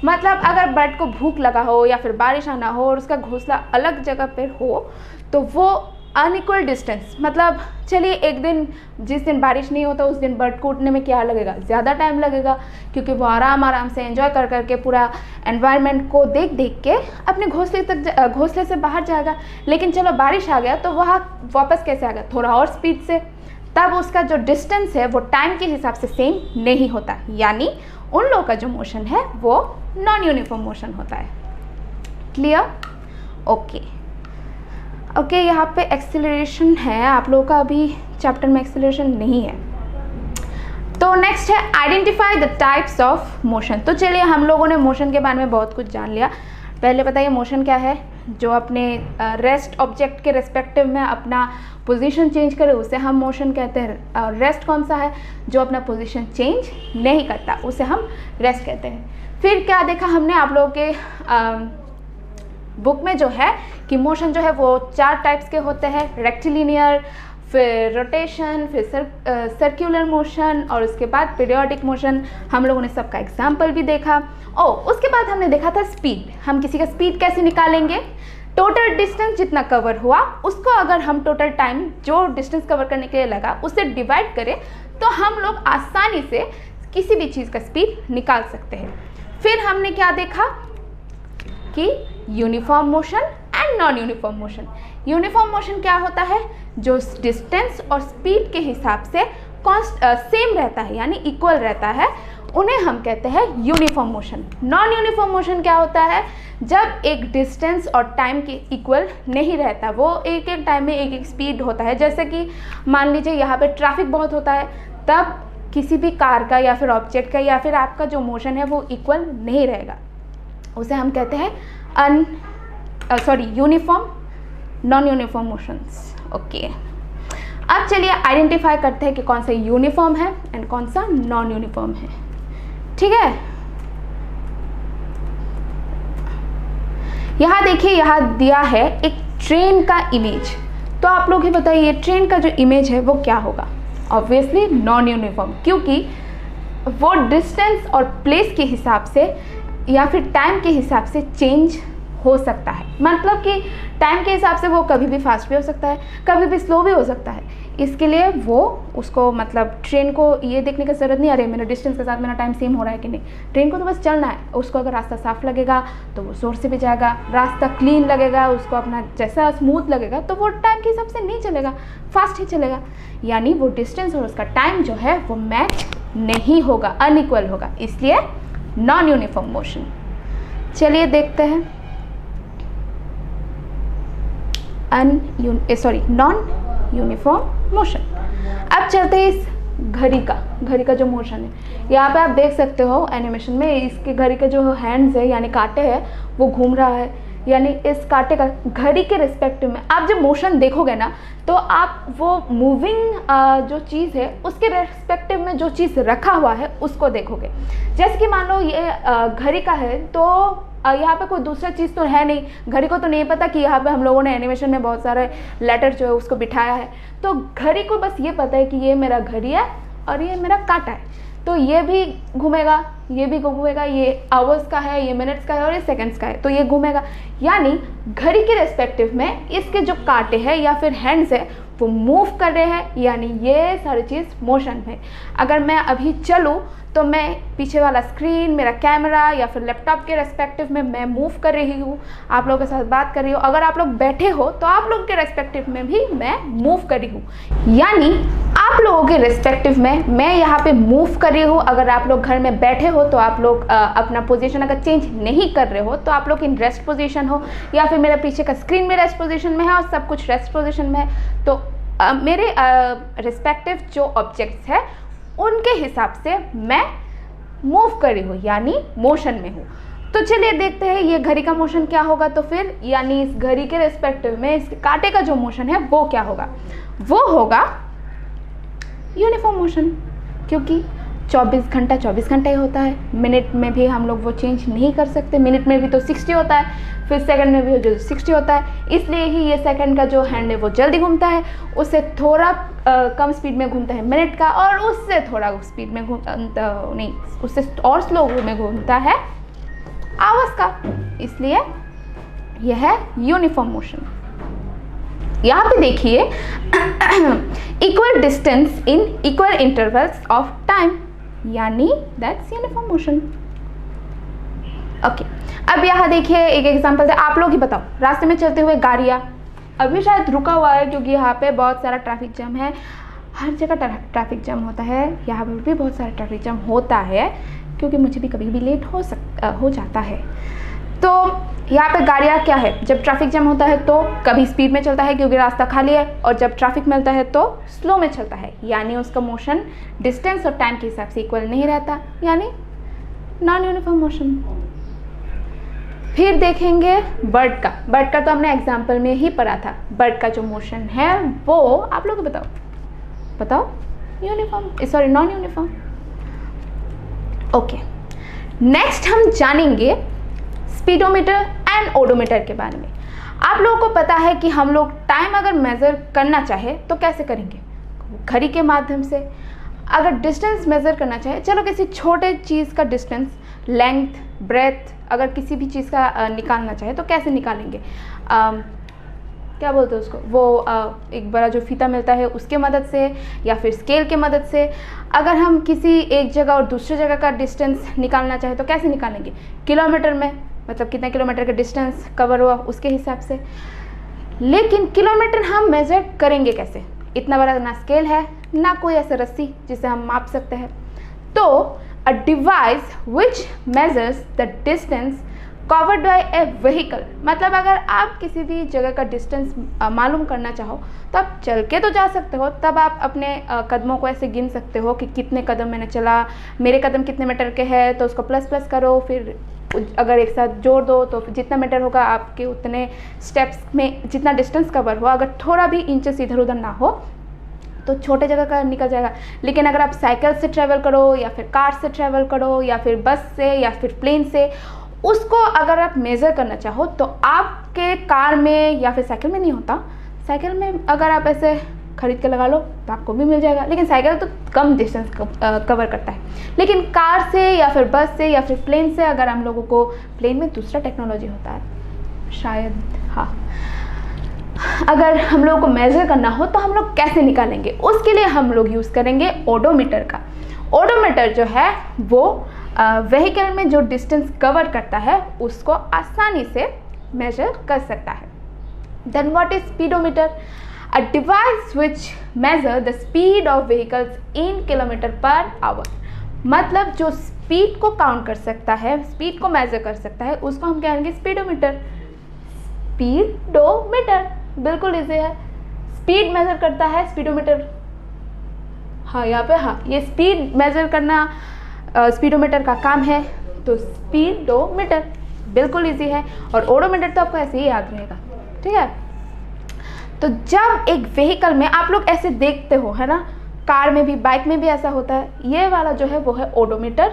A: मतलब अगर बर्ड को भूख लगा हो या फिर बारिश आना हो और उसका घोंसला अलग जगह पर हो तो वो अनइक्वल डिस्टेंस, मतलब चलिए एक दिन जिस दिन बारिश नहीं होता उस दिन बर्ड को उड़ने में क्या लगेगा, ज़्यादा टाइम लगेगा, क्योंकि वो आराम से एंजॉय कर करके पूरा एनवायरनमेंट को देख देख के अपने घोंसले से बाहर जाएगा। लेकिन चलो बारिश आ गया तो वहाँ वापस कैसे आ गया, थोड़ा और स्पीड से, तब उसका जो डिस्टेंस है वो टाइम के हिसाब से सेम नहीं होता, यानी उन लोगों का जो मोशन है वो नॉन यूनिफॉर्म मोशन होता है। क्लियर? ओके, यहाँ पे एक्सेलरेशन है, आप लोगों का अभी चैप्टर में एक्सेलरेशन नहीं है। तो नेक्स्ट है identify the types of motion. तो चलिए हम लोगों ने मोशन के बारे में बहुत कुछ जान लिया। पहले बताइए मोशन क्या है, जो अपने रेस्ट ऑब्जेक्ट के रेस्पेक्टिव में अपना पोजीशन चेंज करे उसे हम मोशन कहते हैं। रेस्ट कौन सा है, जो अपना पोजीशन चेंज नहीं करता उसे हम रेस्ट कहते हैं। फिर क्या देखा हमने आप लोगों के बुक में जो है कि मोशन जो है वो 4 टाइप्स के होते हैं, रेक्टिलिनियर, फिर रोटेशन, फिर सर्कुलर मोशन और उसके बाद पीरियोडिक मोशन। हम लोगों ने सबका एग्जाम्पल भी देखा। उसके बाद हमने देखा था स्पीड। हम किसी का स्पीड कैसे निकालेंगे, टोटल डिस्टेंस जितना कवर हुआ उसको अगर हम टोटल टाइम जो डिस्टेंस कवर करने के लिए लगा उससे डिवाइड करें तो हम लोग आसानी से किसी भी चीज़ का स्पीड निकाल सकते हैं। फिर हमने क्या देखा कि uniform motion and non uniform motion. Uniform motion क्या होता है, जो डिस्टेंस और स्पीड के हिसाब से सेम रहता है, यानी इक्वल रहता है, उन्हें हम कहते हैं uniform motion. Non uniform motion क्या होता है, जब एक डिस्टेंस और टाइम के इक्वल नहीं रहता, वो एक एक टाइम में एक एक स्पीड होता है। जैसे कि मान लीजिए यहाँ पे ट्रैफिक बहुत होता है, तब किसी भी कार का या फिर ऑब्जेक्ट का या फिर आपका जो मोशन है वो इक्वल नहीं रहेगा, उसे हम कहते हैं uniform non uniform motions. Okay, अब चलिए आइडेंटिफाई करते हैं कि कौन सा यूनिफॉर्म है एंड कौन सा नॉन यूनिफॉर्म है। ठीक है, यहाँ देखिए, यहाँ दिया है एक ट्रेन का इमेज। तो आप लोग ही बताइए ट्रेन का जो इमेज है वो क्या होगा। ऑब्वियसली नॉन यूनिफॉर्म, क्योंकि वो डिस्टेंस और प्लेस के हिसाब से या फिर टाइम के हिसाब से चेंज हो सकता है। मतलब कि टाइम के हिसाब से वो कभी भी फास्ट भी हो सकता है, कभी भी स्लो भी हो सकता है। इसके लिए वो उसको मतलब ट्रेन को ये देखने की ज़रूरत नहीं, अरे मेरा डिस्टेंस के साथ मेरा टाइम सेम हो रहा है कि नहीं। ट्रेन को तो बस चलना है, उसको अगर रास्ता साफ लगेगा तो वो जोर से भी जाएगा, रास्ता क्लीन लगेगा, उसको अपना जैसा स्मूथ लगेगा तो वो टाइम के हिसाब से नहीं चलेगा, फास्ट ही चलेगा। यानी वो डिस्टेंस और उसका टाइम जो है वो मैच नहीं होगा, अनइक्वल होगा, इसलिए नॉन यूनिफॉर्म मोशन। चलिए देखते हैं नॉन यूनिफॉर्म मोशन। अब चलते हैं इस घड़ी का जो मोशन है। यहाँ पे आप देख सकते हो एनिमेशन में, इसके घड़ी के जो हैंड्स है यानी कांटे हैं वो घूम रहा है, यानी इस कांटे का घड़ी के रिस्पेक्टिव में आप जब मोशन देखोगे ना तो आप वो मूविंग जो चीज़ है उसके रिस्पेक्टिव में जो चीज़ रखा हुआ है उसको देखोगे। जैसे कि मान लो ये घड़ी का है तो यहाँ पे कोई दूसरा चीज़ तो है नहीं, घड़ी को तो नहीं पता कि यहाँ पे हम लोगों ने एनिमेशन में बहुत सारे लेटर जो है उसको बिठाया है। तो घड़ी को बस ये पता है कि ये मेरा घड़ी है और ये मेरा कांटा है, तो ये भी घूमेगा, ये भी घूमेगा, ये आवर्स का है, ये मिनट्स का है और ये सेकंड्स का है, तो ये घूमेगा। यानी घड़ी के रेस्पेक्टिव में इसके जो कांटे हैं या फिर हैंड्स है वो मूव कर रहे हैं, यानी ये सारी चीज़ मोशन है। अगर मैं अभी चलूँ तो मैं पीछे वाला स्क्रीन, मेरा कैमरा या फिर लैपटॉप के रेस्पेक्टिव में मैं मूव कर रही हूँ, आप लोगों के साथ बात कर रही हूँ। अगर आप लोग बैठे हो तो आप लोग के रेस्पेक्टिव में भी मैं मूव कर रही हूँ, यानी आप लोगों के रेस्पेक्टिव में मैं यहाँ पे मूव कर रही हूँ। अगर आप लोग घर में बैठे हो तो आप लोग अपना पोजीशन अगर चेंज नहीं कर रहे हो तो आप लोग इन रेस्ट पोजीशन हो, या फिर मेरा पीछे का स्क्रीन में रेस्ट पोजीशन में है और सब कुछ रेस्ट पोजीशन में है, तो मेरे रिस्पेक्टिव जो ऑब्जेक्ट्स है उनके हिसाब से मैं मूव कर रही हूँ, यानी मोशन में हूँ। तो चलिए देखते हैं ये घड़ी का मोशन क्या होगा। तो फिर यानी इस घड़ी के रेस्पेक्टिव में इस कांटे का जो मोशन है वो क्या होगा, वो होगा यूनिफॉर्म मोशन, क्योंकि 24 घंटा 24 घंटा ही होता है, मिनट में भी हम लोग वो चेंज नहीं कर सकते, मिनट में भी तो 60 होता है, फिर सेकंड में भी जो 60 होता है, इसलिए ही ये सेकंड का जो हैंड है वो जल्दी घूमता है, उससे थोड़ा कम स्पीड में घूमता है मिनट का, और उससे थोड़ा स्पीड में नहीं, उससे और स्लो में घूमता है आवर्स का, इसलिए यह है यूनिफॉर्म मोशन। यहाँ पे देखिए equal distance in equal intervals of time, यानी दैट्स यूनिफॉर्म मोशन। ओके, अब यहाँ देखिए एक एग्जांपल है, आप लोग ही बताओ, रास्ते में चलते हुए गाड़ियाँ, अभी शायद रुका हुआ है क्योंकि यहाँ पे बहुत सारा ट्रैफिक जाम है, हर जगह ट्रैफिक जाम होता है, यहाँ पर भी बहुत सारा ट्रैफिक जाम होता है क्योंकि मुझे भी कभी भी लेट हो जाता है। तो यहाँ पे गाड़ियाँ क्या है, जब ट्रैफिक जाम होता है तो कभी स्पीड में चलता है क्योंकि रास्ता खाली है, और जब ट्रैफिक मिलता है तो स्लो में चलता है, यानी उसका मोशन डिस्टेंस और टाइम के हिसाब से इक्वल नहीं रहता, यानी नॉन यूनिफॉर्म मोशन। फिर देखेंगे बर्ड का तो हमने एग्जाम्पल में ही पढ़ा था, बर्ड का जो मोशन है वो आप लोग बताओ uniform, sorry non uniform. Okay, next हम जानेंगे स्पीडोमीटर एंड ओडोमीटर के बारे में। आप लोगों को पता है कि हम लोग टाइम अगर मेज़र करना चाहे तो कैसे करेंगे, घड़ी के माध्यम से। अगर डिस्टेंस मेज़र करना चाहे, चलो किसी छोटे चीज़ का डिस्टेंस, लेंथ, ब्रेथ, अगर किसी भी चीज़ का निकालना चाहे तो कैसे निकालेंगे, क्या बोलते हैं उसको, वो एक बड़ा जो फीता मिलता है उसके मदद से, या फिर स्केल के मदद से। अगर हम किसी एक जगह और दूसरी जगह का डिस्टेंस निकालना चाहे तो कैसे निकालेंगे, किलोमीटर में, मतलब कितने किलोमीटर का डिस्टेंस कवर हुआ उसके हिसाब से। लेकिन किलोमीटर हम मेज़र करेंगे कैसे, इतना बड़ा ना स्केल है ना कोई ऐसा रस्सी जिसे हम माप सकते हैं। तो अ device which measures the distance covered bye A vehicle, मतलब अगर आप किसी भी जगह का डिस्टेंस मालूम करना चाहो तो आप चल के तो जा सकते हो, तब आप अपने कदमों को ऐसे गिन सकते हो कि कितने कदम मैंने चला, मेरे कदम कितने मीटर के हैं, तो उसको प्लस प्लस करो, फिर अगर एक साथ जोड़ दो तो जितना मीटर होगा आपके उतने स्टेप्स में जितना डिस्टेंस कवर हो, अगर थोड़ा भी इंचेस इधर उधर ना हो तो छोटे जगह का निकल जाएगा। लेकिन अगर आप साइकिल से ट्रैवल करो या फिर कार से ट्रैवल करो या फिर बस से या फिर प्लेन से, उसको अगर आप मेज़र करना चाहो तो आपके कार में या फिर साइकिल में नहीं होता, साइकिल में अगर आप ऐसे खरीद के लगा लो तो आपको भी मिल जाएगा, लेकिन साइकिल तो कम डिस्टेंस कवर करता है। लेकिन कार से या फिर बस से या फिर प्लेन से, अगर हम लोगों को, प्लेन में दूसरा टेक्नोलॉजी होता है शायद, हाँ, अगर हम लोगों को मेज़र करना हो तो हम लोग कैसे निकालेंगे, उसके लिए हम लोग यूज़ करेंगे ओडोमीटर का। ओडोमीटर जो है वो व्हीकल में जो डिस्टेंस कवर करता है उसको आसानी से मेजर कर सकता है। Then what is speedometer? A device which measure the speed of vehicles in kilometre per hour, मतलब जो स्पीड को काउंट कर सकता है, स्पीड को मेजर कर सकता है, उसको हम कहेंगे स्पीडोमीटर। स्पीडोमीटर बिल्कुल इजी है, स्पीड मेजर करता है स्पीडोमीटर। हाँ, यहाँ पे हाँ, ये स्पीड मेजर करना स्पीडोमीटर का काम है, तो स्पीडोमीटर बिल्कुल इजी है। और ओडोमीटर तो आपको ऐसे ही याद रहेगा, ठीक है। तो जब एक व्हीकल में आप लोग ऐसे देखते हो, है ना, कार में भी, बाइक में भी ऐसा होता है, ये वाला जो है वो है ओडोमीटर,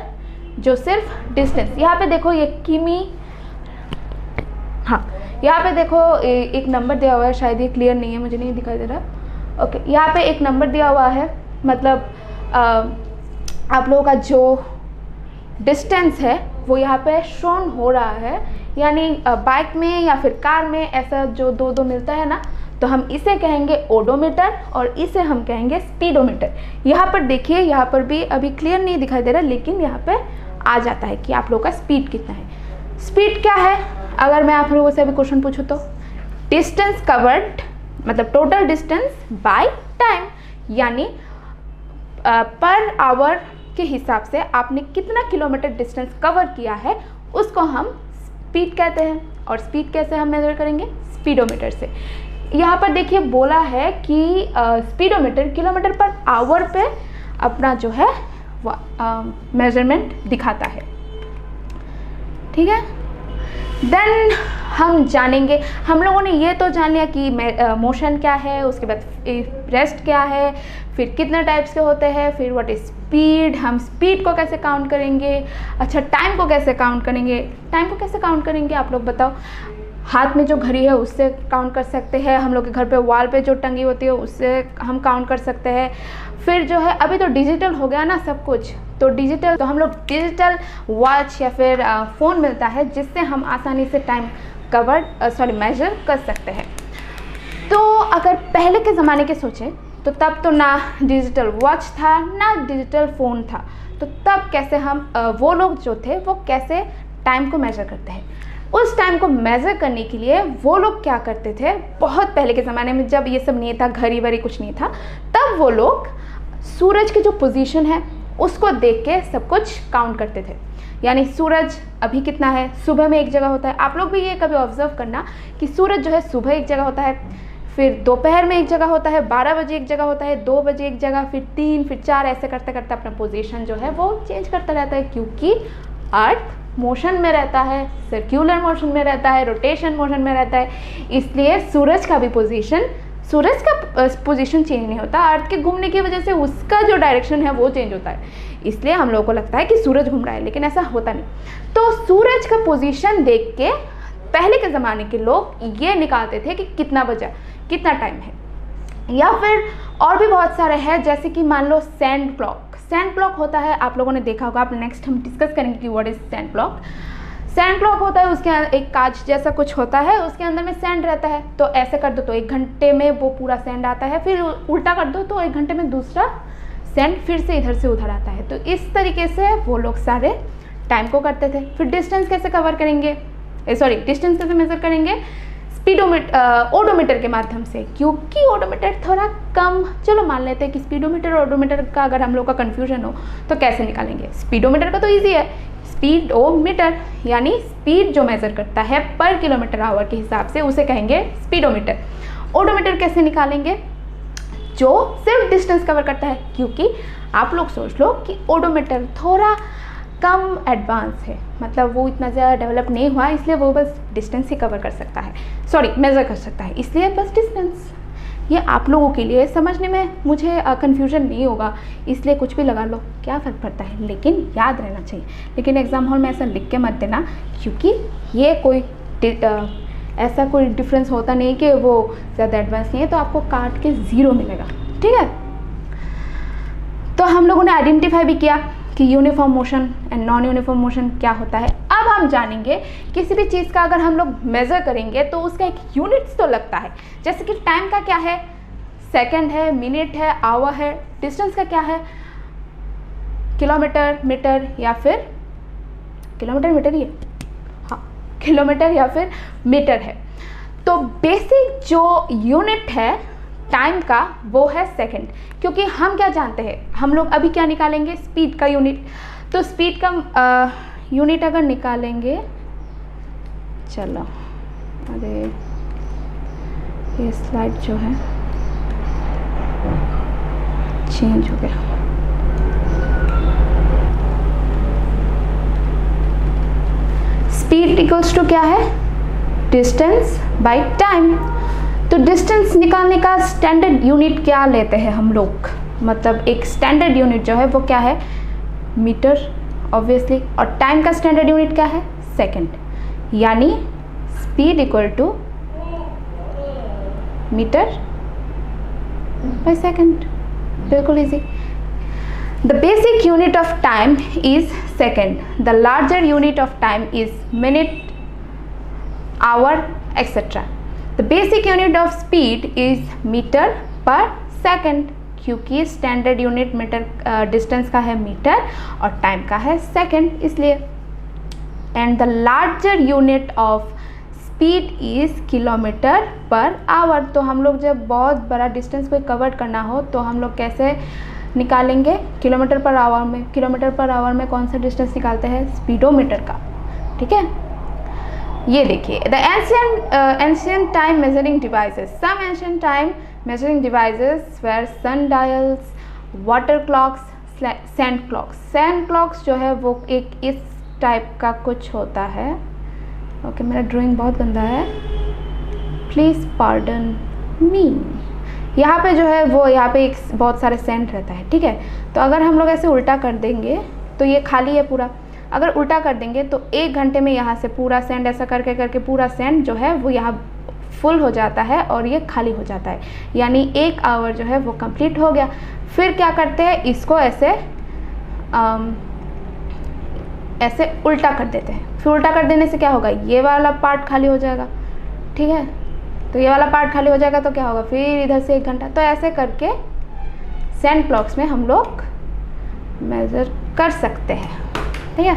A: जो सिर्फ डिस्टेंस, यहाँ पे देखो ये किमी, हाँ यहाँ पे देखो एक नंबर दिया हुआ है, शायद ये क्लियर नहीं है, मुझे नहीं दिखाई दे रहा। ओके, यहाँ पे एक नंबर दिया हुआ है, मतलब आप लोगों का जो डिस्टेंस है वो यहाँ पे शोन हो रहा है, यानी बाइक में या फिर कार में ऐसा जो दो दो मिलता है ना, तो हम इसे कहेंगे ओडोमीटर और इसे हम कहेंगे स्पीडोमीटर। यहाँ पर देखिए, यहाँ पर भी अभी क्लियर नहीं दिखाई दे रहा, लेकिन यहाँ पे आ जाता है कि आप लोगों का स्पीड कितना है। स्पीड क्या है, अगर मैं आप लोगों से अभी क्वेश्चन पूछूँ तो डिस्टेंस कवर्ड, मतलब टोटल डिस्टेंस बाय टाइम, यानी पर आवर के हिसाब से आपने कितना किलोमीटर डिस्टेंस कवर किया है उसको हम स्पीड कहते हैं। और स्पीड कैसे हम मेजर करेंगे? स्पीडोमीटर से। यहाँ पर देखिए बोला है कि स्पीडोमीटर किलोमीटर पर आवर पे अपना जो है मेजरमेंट दिखाता है, ठीक है। देन हम जानेंगे, हम लोगों ने ये तो जान लिया कि मोशन क्या है, उसके बाद रेस्ट क्या है, फिर कितने टाइप्स के होते हैं, फिर व्हाट इज स्पीड, हम स्पीड को कैसे काउंट करेंगे, अच्छा टाइम को कैसे काउंट करेंगे, टाइम को कैसे काउंट करेंगे आप लोग बताओ। हाथ में जो घड़ी है उससे काउंट कर सकते हैं, हम लोग के घर पे वॉल पे जो टंगी होती है उससे हम काउंट कर सकते हैं। फिर जो है अभी तो डिजिटल हो गया ना सब कुछ, तो डिजिटल तो हम लोग डिजिटल वॉच या फिर फ़ोन मिलता है जिससे हम आसानी से टाइम मेजर कर सकते हैं। तो अगर पहले के ज़माने के सोचें तो तब तो ना डिजिटल वॉच था ना डिजिटल फ़ोन था, तो तब कैसे हम वो लोग जो थे वो कैसे टाइम को मेजर करते हैं। उस टाइम को मेज़र करने के लिए वो लोग क्या करते थे, बहुत पहले के ज़माने में जब ये सब नहीं था, घड़ी वड़ी कुछ नहीं था, तब वो लोग सूरज की जो पोजीशन है उसको देख के सब कुछ काउंट करते थे। यानी सूरज अभी कितना है, सुबह में एक जगह होता है, आप लोग भी ये कभी ऑब्जर्व करना कि सूरज जो है सुबह एक जगह होता है, फिर दोपहर में एक जगह होता है, 12 बजे एक जगह होता है, 2 बजे एक जगह, फिर 3, फिर 4, ऐसे करते करते अपना पोजीशन जो है वो चेंज करता रहता है, क्योंकि अर्थ मोशन में रहता है, सर्क्यूलर मोशन में रहता है, रोटेशन मोशन में रहता है, इसलिए सूरज का पोजीशन चेंज नहीं होता, अर्थ के घूमने की वजह से उसका जो डायरेक्शन है वो चेंज होता है, इसलिए हम लोगों को लगता है कि सूरज घूम रहा है, लेकिन ऐसा होता नहीं। तो सूरज का पोजीशन देख के पहले के ज़माने के लोग ये निकालते थे कि कितना बजा, कितना टाइम है। या फिर और भी बहुत सारे हैं, जैसे कि मान लो सैंड क्लॉक होता है, आप लोगों ने देखा होगा, आप नेक्स्ट हम डिस्कस करेंगे कि व्हाट इज सैंड क्लॉक होता है, उसके एक कांच जैसा कुछ होता है, उसके अंदर में सैंड रहता है, तो ऐसे कर दो तो 1 घंटे में वो पूरा सैंड आता है, फिर उल्टा कर दो तो 1 घंटे में दूसरा सैंड फिर से इधर से उधर आता है। तो इस तरीके से वो लोग सारे टाइम को करते थे। फिर डिस्टेंस कैसे मेज़र करेंगे, ओडोमीटर के माध्यम से, क्योंकि ओडोमीटर थोड़ा कम, चलो मान लेते हैं कि स्पीडोमीटर और ओडोमीटर का अगर हम लोग का कन्फ्यूजन हो तो कैसे निकालेंगे। स्पीडोमीटर का तो ईजी है, स्पीडोमीटर यानी स्पीड जो मेज़र करता है पर किलोमीटर आवर के हिसाब से उसे कहेंगे स्पीडोमीटर। ओडोमीटर कैसे निकालेंगे, जो सिर्फ डिस्टेंस कवर करता है, क्योंकि आप लोग सोच लो कि ओडोमीटर थोड़ा कम एडवांस है, मतलब वो इतना ज़्यादा डेवलप नहीं हुआ, इसलिए वो बस डिस्टेंस ही कवर कर सकता है, मेज़र कर सकता है, इसलिए बस डिस्टेंस। ये आप लोगों के लिए समझने में मुझे कन्फ्यूजन नहीं होगा, इसलिए कुछ भी लगा लो, क्या फ़र्क पड़ता है, लेकिन याद रहना चाहिए। लेकिन एग्ज़ाम हॉल में ऐसा लिख के मत देना, क्योंकि ये कोई ऐसा कोई डिफरेंस होता नहीं कि वो ज़्यादा एडवांस नहीं है, तो आपको काट के 0 मिलेगा, ठीक है। तो हम लोगों ने आइडेंटिफाई भी किया कि uniform motion and non uniform motion क्या होता है। अब हम जानेंगे किसी भी चीज़ का अगर हम लोग मेज़र करेंगे तो उसका एक यूनिट्स तो लगता है, जैसे कि टाइम का क्या है, सेकंड है, मिनट है, आवर है, डिस्टेंस का क्या है, किलोमीटर मीटर या फिर किलोमीटर या फिर मीटर है। तो बेसिक जो यूनिट है टाइम का वो है सेकंड, क्योंकि हम क्या जानते हैं, हम लोग अभी क्या निकालेंगे, स्पीड का यूनिट। तो स्पीड का यूनिट अगर निकालेंगे, चलो अरे ये स्लाइड जो है चेंज हो गया, स्पीड इक्वल्स टू क्या है, डिस्टेंस बाय टाइम। तो डिस्टेंस निकालने का स्टैंडर्ड यूनिट क्या लेते हैं हम लोग, मतलब एक स्टैंडर्ड यूनिट जो है वो क्या है, मीटर ऑब्वियसली, और टाइम का स्टैंडर्ड यूनिट क्या है, सेकंड, यानी speed equal to metre by second, बिल्कुल easy. The basic unit of time is second, the larger unit of time is minute, hour etcetera. The basic unit of speed is meter per second, क्योंकि standard unit metre distance का है metre और time का है second, इसलिए। And the larger unit of speed is kilometre per our. तो हम लोग जब बहुत बड़ा डिस्टेंस को कवर करना हो तो हम लोग कैसे निकालेंगे, किलोमीटर पर आवर में। किलोमीटर पर आवर में कौन सा डिस्टेंस निकालते हैं, स्पीडोमीटर का, ठीक है। ये देखिए, the ancient time measuring devices, some ancient time measuring devices were sun dials, water clocks, sand clocks. Sand clocks जो है वो एक इस टाइप का कुछ होता है। ओके, मेरा ड्राइंग बहुत गंदा है, प्लीज़ पार्डन मी। यहाँ पे जो है वो यहाँ पे एक बहुत सारे सेंट रहता है, ठीक है। तो अगर हम लोग ऐसे उल्टा कर देंगे तो ये खाली है पूरा, अगर उल्टा कर देंगे तो 1 घंटे में यहाँ से पूरा सैंड ऐसा करके करके पूरा सैंड जो है वो यहाँ फुल हो जाता है और ये खाली हो जाता है, यानी 1 आवर जो है वो कंप्लीट हो गया। फिर क्या करते हैं, इसको ऐसे ऐसे उल्टा कर देते हैं। फिर उल्टा कर देने से क्या होगा, ये वाला पार्ट खाली हो जाएगा, ठीक है। तो ये वाला पार्ट खाली हो जाएगा तो क्या होगा, फिर इधर से 1 घंटा। तो ऐसे करके सैंड क्लॉक्स में हम लोग मेज़र कर सकते हैं, ठीक है।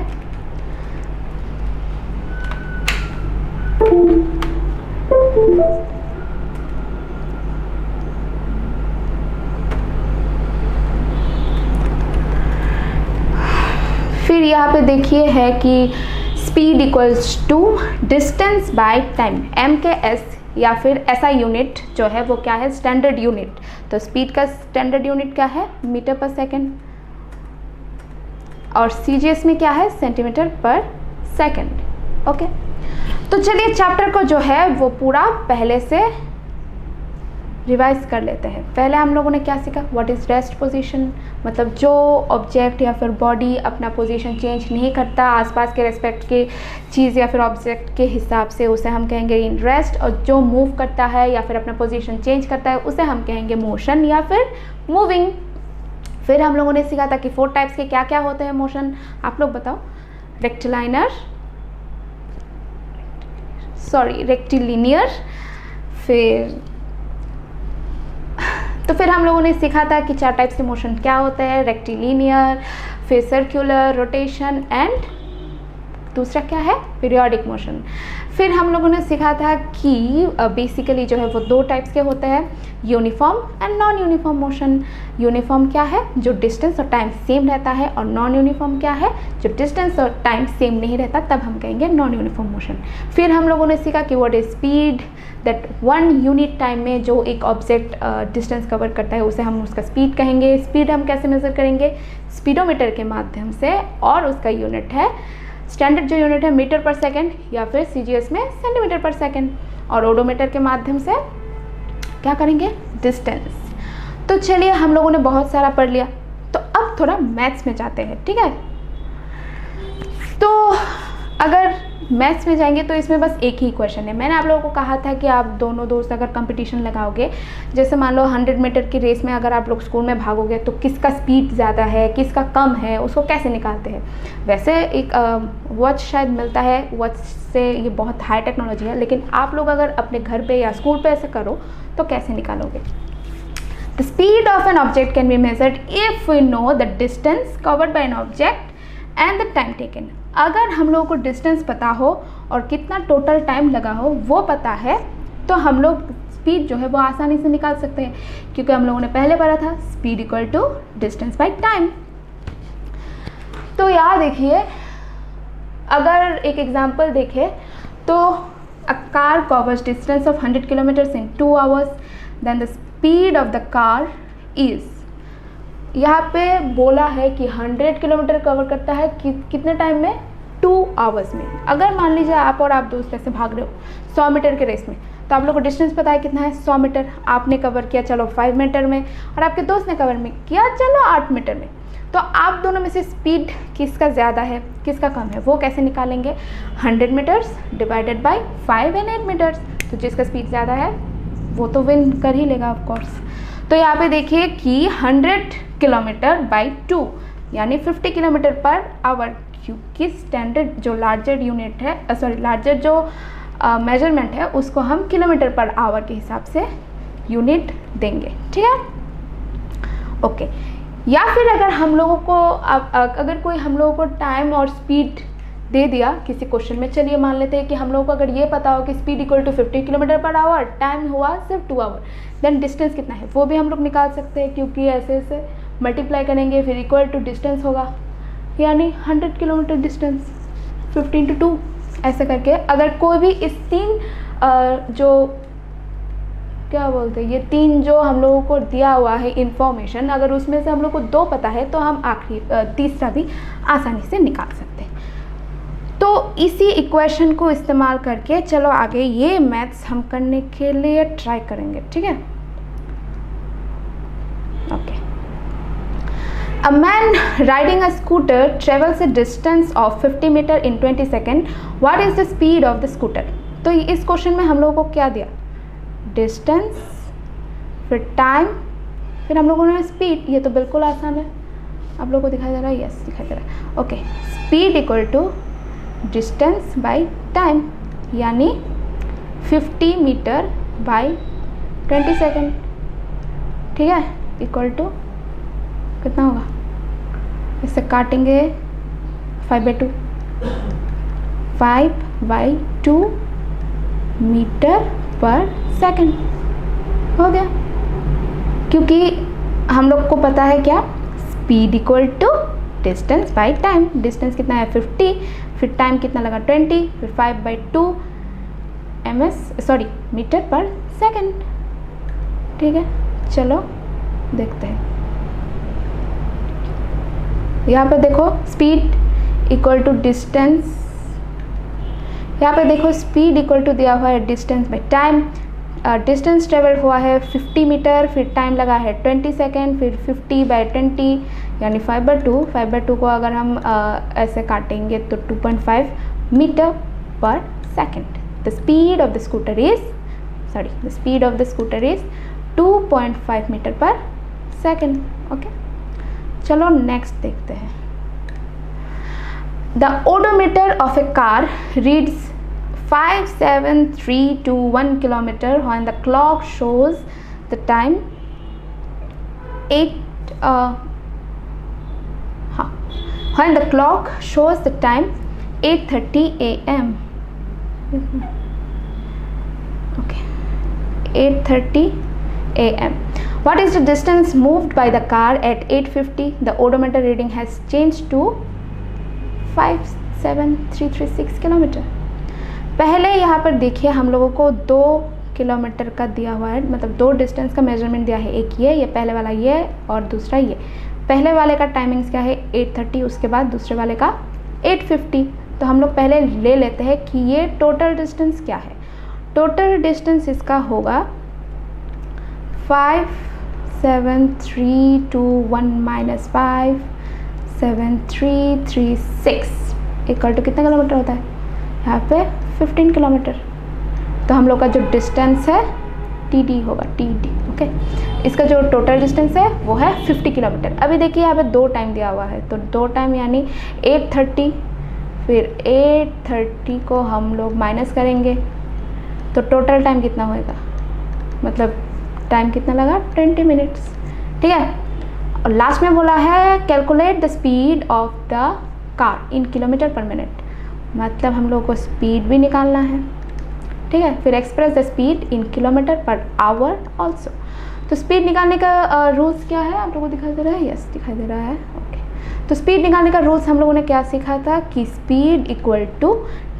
A: फिर यहाँ पे देखिए है कि speed equals to distance by time, M K S या फिर ऐसा यूनिट जो है वो क्या है, स्टैंडर्ड यूनिट। तो स्पीड का स्टैंडर्ड यूनिट क्या है, मीटर पर सेकेंड, और सीजीएस में क्या है, सेंटीमीटर पर सेकेंड। ओके, तो चलिए चैप्टर को जो है वो पूरा पहले से रिवाइज कर लेते हैं। पहले हम लोगों ने क्या सीखा, व्हाट इज़ रेस्ट पोजीशन, मतलब जो ऑब्जेक्ट या फिर बॉडी अपना पोजीशन चेंज नहीं करता आसपास के रेस्पेक्ट के चीज़ या फिर ऑब्जेक्ट के हिसाब से, उसे हम कहेंगे इन रेस्ट। और जो मूव करता है या फिर अपना पोजीशन चेंज करता है उसे हम कहेंगे मोशन या फिर मूविंग। फिर हम लोगों ने सीखा था कि 4 टाइप्स के क्या क्या होते हैं मोशन, आप लोग बताओ। रेक्टिलिनियर, फिर हम लोगों ने सीखा था कि 4 टाइप्स के मोशन क्या होते हैं, रेक्टिलिनियर, फिर सर्कुलर, रोटेशन एंड दूसरा क्या है, पीरियोडिक मोशन। फिर हम लोगों ने सीखा था कि बेसिकली जो है वो 2 टाइप्स के होते हैं, uniform and non uniform motion. Uniform क्या है, जो डिस्टेंस और टाइम सेम रहता है, और नॉन यूनिफॉर्म क्या है, जो डिस्टेंस और टाइम सेम नहीं रहता, तब हम कहेंगे नॉन यूनिफॉर्म मोशन। फिर हम लोगों ने सीखा कि what is speed, that 1 unit time में जो एक ऑब्जेक्ट डिस्टेंस कवर करता है उसे हम उसका स्पीड कहेंगे। स्पीड हम कैसे मेज़र करेंगे, स्पीडोमीटर के माध्यम से, और उसका यूनिट है स्टैंडर्ड जो यूनिट है मीटर पर सेकेंड या फिर सीजीएस में सेंटीमीटर पर सेकेंड, और ओडोमीटर के माध्यम से क्या करेंगे, डिस्टेंस। तो चलिए हम लोगों ने बहुत सारा पढ़ लिया, तो अब थोड़ा मैथ्स में जाते हैं, ठीक है। तो अगर मैथ्स में जाएंगे तो इसमें बस एक ही क्वेश्चन है। मैंने आप लोगों को कहा था कि आप दोनों दोस्त अगर कंपटीशन लगाओगे, जैसे मान लो 100 मीटर की रेस में अगर आप लोग स्कूल में भागोगे तो किसका स्पीड ज़्यादा है, किसका कम है, उसको कैसे निकालते हैं। वैसे एक वॉच शायद मिलता है, वॉच से ये बहुत हाई टेक्नोलॉजी है, लेकिन आप लोग अगर अपने घर पे या स्कूल पे ऐसे करो तो कैसे निकालोगे। The speed of an object can be measured if we know the distance covered by an object and the time taken. अगर हम लोगों को डिस्टेंस पता हो और कितना टोटल टाइम लगा हो वो पता है, तो हम लोग स्पीड जो है वो आसानी से निकाल सकते हैं, क्योंकि हम लोगों ने पहले पढ़ा था speed equal to distance by time. तो यार देखिए, अगर एक एग्जांपल देखें तो a car covers distance of 100 kilometres in 2 hours, then the speed of the car is, यहाँ पे बोला है कि 100 किलोमीटर कवर करता है कितने टाइम में, 2 आवर्स में। अगर मान लीजिए आप और आप दोस्त ऐसे भाग रहे हो 100 मीटर के रेस में, तो आप लोग को डिस्टेंस पता है कितना है, 100 मीटर। आपने कवर किया चलो 5 मीटर में, और आपके दोस्त ने कवर में किया चलो 8 मीटर में। तो आप दोनों में से स्पीड किसका ज़्यादा है, किसका कम है, वो कैसे निकालेंगे, 100 metres divided by 5 and 8 metres. तो जिसका स्पीड ज़्यादा है वो तो विन कर ही लेगा ऑफ कोर्स। तो यहाँ पे देखिए कि 100 किलोमीटर बाई 2 यानी 50 किलोमीटर पर आवर, क्योंकि स्टैंडर्ड जो लार्जर यूनिट है, लार्जर जो मेजरमेंट है उसको हम किलोमीटर पर आवर के हिसाब से यूनिट देंगे, ठीक है। ओके, या फिर अगर हम लोगों को अगर कोई हम लोगों को टाइम और स्पीड दे दिया किसी क्वेश्चन में, चलिए मान लेते हैं कि हम लोगों को अगर ये पता हो कि speed equal to 50 kilometre per hour, time हुआ सिर्फ 2 आवर, देन डिस्टेंस कितना है वो भी हम लोग निकाल सकते हैं, क्योंकि ऐसे ऐसे मल्टीप्लाई करेंगे फिर इक्वल टू डिस्टेंस होगा, यानी 100 किलोमीटर डिस्टेंस 15 to 2 ऐसे करके। अगर कोई भी इस 3 जो क्या बोलते हैं, ये 3 जो हम लोगों को दिया हुआ है इन्फॉर्मेशन, अगर उसमें से हम लोग को 2 पता है तो हम आखिरी तीसरा भी आसानी से निकाल सकते हैं। तो इसी इक्वेशन को इस्तेमाल करके चलो आगे ये मैथ्स हम करने के लिए ट्राई करेंगे, ठीक है। A man riding a scooter travels a distance of 50 metre in 20 second. What is the speed of the scooter? तो इस क्वेश्चन में हम लोगों को क्या दिया, डिस्टेंस, फिर टाइम, फिर हम लोगों ने स्पीड. ये तो बिल्कुल आसान है. आप लोगों को दिखाई दे रहा है? यस, दिखाई दे रहा है. Okay, speed equal to distance by time, यानी 50 मीटर बाई 20 सेकेंड. ठीक है, इक्वल टू कितना होगा, इससे काटेंगे 5/2, 5/2 मीटर पर सेकेंड हो गया. क्योंकि हम लोग को पता है क्या, speed equal to distance by time. Distance कितना है 50, फिर टाइम कितना लगा 20, फिर 5/2 मीटर पर सेकेंड. ठीक है, चलो देखते हैं. यहाँ पे देखो स्पीड इक्वल टू डिस्टेंस, यहाँ पे देखो स्पीड इक्वल टू दिया हुआ है distance by time. Distance travel हुआ है 50 मीटर, फिर टाइम लगा है 20 सेकेंड, फिर 50/20 यानी 5/2. 5/2 को अगर हम ऐसे काटेंगे तो 2.5 metre per second. The speed of the scooter is 2.5 metre per second. Okay, चलो नेक्स्ट देखते हैं. The odometer of a car reads 57321 kilometer when the clock shows the time 8 when the clock shows the time 8:30 a.m. Okay, 8:30 a.m. What is the distance moved by the car at 8:50? The odometer reading has changed to 57336 kilometer. पहले यहाँ पर देखिए हम लोगों को 2 kilometre का दिया हुआ है, मतलब 2 डिस्टेंस का मेजरमेंट दिया है. एक ये पहले वाला ये और दूसरा ये. पहले वाले का टाइमिंग्स क्या है 8:30, उसके बाद दूसरे वाले का 8:50. तो हम लोग पहले ले लेते हैं कि ये टोटल डिस्टेंस क्या है. टोटल डिस्टेंस इसका होगा 57321 माइनस 57336 इक्वल टू कितना किलोमीटर होता है, यहाँ पे 15 किलोमीटर. तो हम लोग का जो डिस्टेंस है TD होगा, TD. ओके, इसका जो टोटल डिस्टेंस है वो है 50 किलोमीटर. अभी देखिए यहाँ पे 2 टाइम दिया हुआ है, तो 2 टाइम यानी 8:30, फिर 8:30 को हम लोग माइनस करेंगे तो टोटल टाइम कितना होएगा, मतलब टाइम कितना लगा 20 मिनट्स. ठीक है, और लास्ट में बोला है calculate the speed of the car in kilometre पर मिनट, मतलब हम लोग को स्पीड भी निकालना है. ठीक है, फिर express the speed in kilometre per our also. तो स्पीड निकालने का रूल्स क्या है, आप लोगों को दिखाई दे रहा है? यस, दिखाई दे रहा है. ओके, तो स्पीड निकालने का रूल्स हम लोगों ने क्या सीखा था कि speed equal to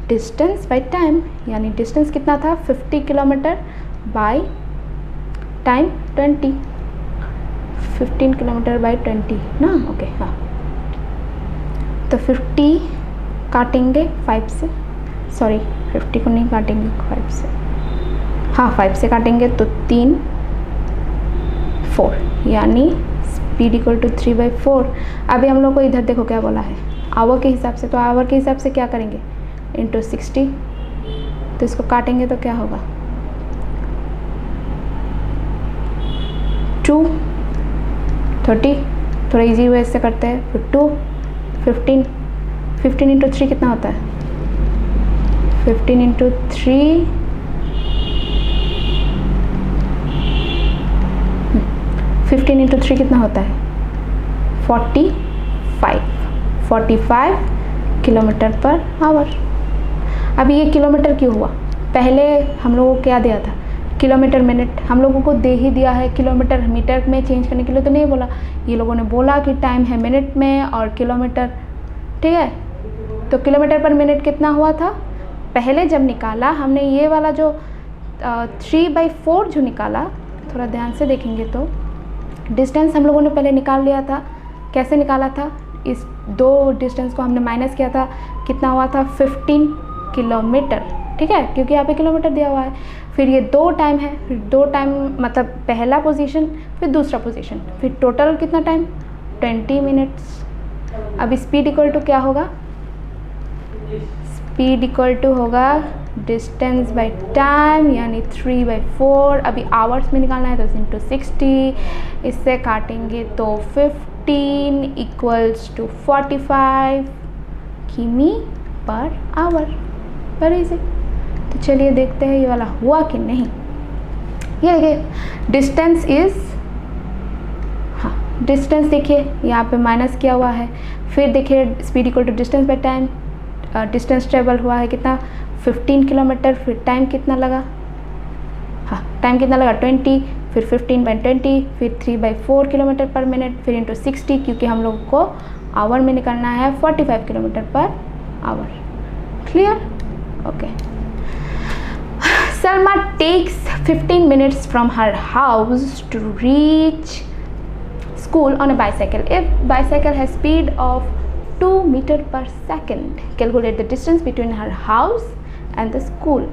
A: distance by time, यानी डिस्टेंस कितना था 50 kilometre by time 20, 15 kilometre by 20 ना. ओके, हाँ, तो 50 काटेंगे 5 से, सॉरी 50 को नहीं काटेंगे 5 से, हाँ 5 से काटेंगे तो 3 4 यानी स्पीड इक्वल टू 3/4. अभी हम लोग को इधर देखो क्या बोला है आवर के हिसाब से, तो आवर के हिसाब से क्या करेंगे इंटू 60, तो इसको काटेंगे तो क्या होगा 2 30, थोड़ा इजी वे से करते हैं. फिर 2 15 इंटू 3 कितना होता है 15 इंटू 3 15 इंटू 3 कितना होता है 45 किलोमीटर पर आवर. अभी ये किलोमीटर क्यों हुआ, पहले हम लोगों को क्या दिया था किलोमीटर मिनट, हम लोगों को दे ही दिया है. किलोमीटर मीटर में चेंज करने के लिए तो नहीं बोला, ये लोगों ने बोला कि टाइम है मिनट में और किलोमीटर. ठीक है, तो किलोमीटर पर मिनट कितना हुआ था पहले जब निकाला हमने, ये वाला जो 3/4 जो निकाला, थोड़ा ध्यान से देखेंगे तो डिस्टेंस हम लोगों ने पहले निकाल लिया था. कैसे निकाला था, इस 2 डिस्टेंस को हमने माइनस किया था, कितना हुआ था 15 किलोमीटर. ठीक है, क्योंकि यहाँ पे किलोमीटर दिया हुआ है. फिर ये 2 टाइम है, फिर 2 टाइम मतलब पहला पोजीशन फिर दूसरा पोजीशन, फिर टोटल कितना टाइम 20 मिनट्स। अब स्पीड इक्वल टू क्या होगा, स्पीड इक्वल टू होगा डिस्टेंस बाय टाइम यानी 3/4। अभी आवर्स में निकालना है तो इंटू 60, इससे काटेंगे तो 15 इक्वल्स टू 45 किमी पर आवर। Very easy. तो चलिए देखते हैं ये वाला हुआ कि नहीं। ये देखिए डिस्टेंस इज, हाँ डिस्टेंस देखिए यहाँ पे माइनस किया हुआ है। फिर देखिए speed equal to distance by time, distance travel हुआ है कितना 15 किलोमीटर। फिर टाइम कितना लगा, हाँ टाइम कितना लगा 20, फिर 15/20, फिर 3/4 किलोमीटर पर मिनट, फिर इंटू 60 क्योंकि हम लोग को आवर में निकलना है 45 kilometre per our. Clear? Okay. Salma takes 15 minutes from her house to reach school on a bicycle. If bicycle has speed of 2 meter per second, calculate the distance between her house and the school.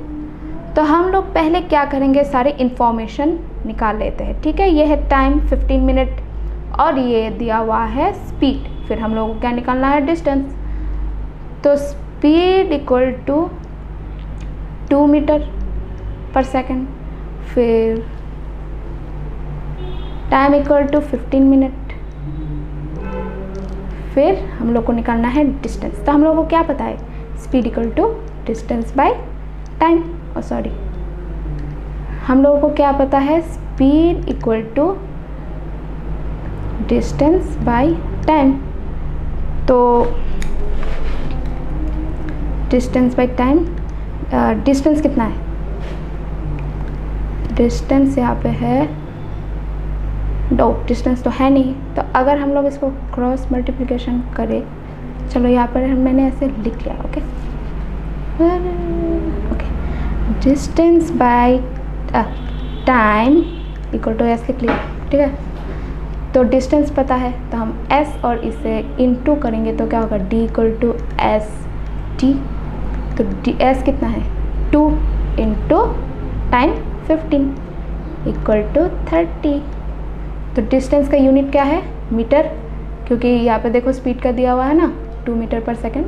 A: तो हम लोग पहले क्या करेंगे, सारे information निकाल लेते हैं। ठीक है, ये है टाइम 15 मिनट और ये दिया हुआ है स्पीड। फिर हम लोग को क्या निकालना है, डिस्टेंस। तो speed equal to 2 metre per second, फिर टाइम इक्वल टू 15 मिनट, फिर हम लोग को निकालना है डिस्टेंस। तो हम लोग को क्या पता है, speed equal to distance by time, और सॉरी हम लोगों को क्या पता है, speed equal to distance by time. तो डिस्टेंस बाय टाइम, डिस्टेंस कितना है, डिस्टेंस यहाँ पे है डिस्टेंस तो है नहीं। तो अगर हम लोग इसको क्रॉस मल्टीप्लिकेशन करें, चलो यहाँ पर मैंने ऐसे लिख लिया। Okay okay, distance by time equal to S लिख लिया। ठीक है, तो डिस्टेंस पता है तो हम एस और इसे इनटू करेंगे तो क्या होगा, D equal to S T. तो डी एस कितना है, 2 इंटू टाइम 15 इक्वल टू 30। तो डिस्टेंस का यूनिट क्या है, मीटर, क्योंकि यहाँ पे देखो स्पीड का दिया हुआ है ना 2 मीटर पर सेकेंड,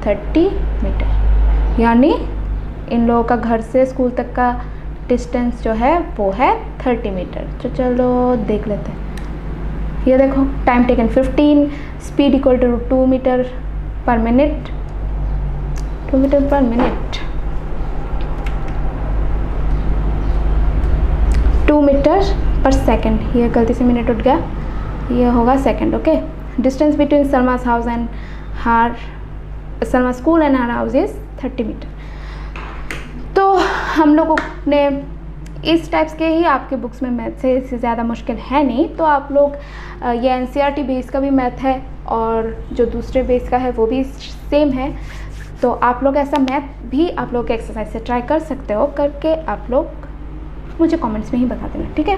A: 30 मीटर। यानी इन लोगों का घर से स्कूल तक का डिस्टेंस जो है वो है 30 मीटर। तो चलो देख लेते हैं। ये देखो time taken 15, speed equal to 2 metre per minute, 2 metre per minute, 2 metre per second. ये गलती से मिनट उठ गया, ये होगा second. Okay, distance between Salma's house and her Salma school and her house is 30 metre. तो हम लोगों ने इस टाइप्स के ही आपके बुक्स में मैथ है, इससे ज़्यादा मुश्किल है नहीं। तो आप लोग ये एनसीईआरटी बेस का भी मैथ है और जो दूसरे बेस का है वो भी सेम है। तो आप लोग ऐसा मैथ भी आप लोग एक्सरसाइज से ट्राई कर सकते हो, करके आप लोग मुझे कमेंट्स में ही बता देना। ठीक है,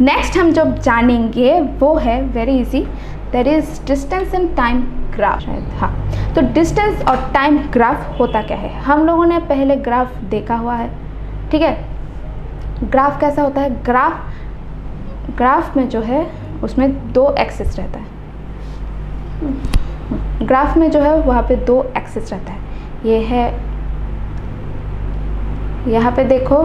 A: नेक्स्ट हम जो जानेंगे वो है very easy, that is distance and time graph. शायद हाँ, तो डिस्टेंस और टाइम ग्राफ होता क्या है, हम लोगों ने पहले ग्राफ देखा हुआ है। ठीक है, ग्राफ कैसा होता है, ग्राफ में जो है उसमें 2 एक्सिस रहता है। ग्राफ में जो है वहाँ पे 2 एक्सिस रहता है। ये है, यहाँ पे देखो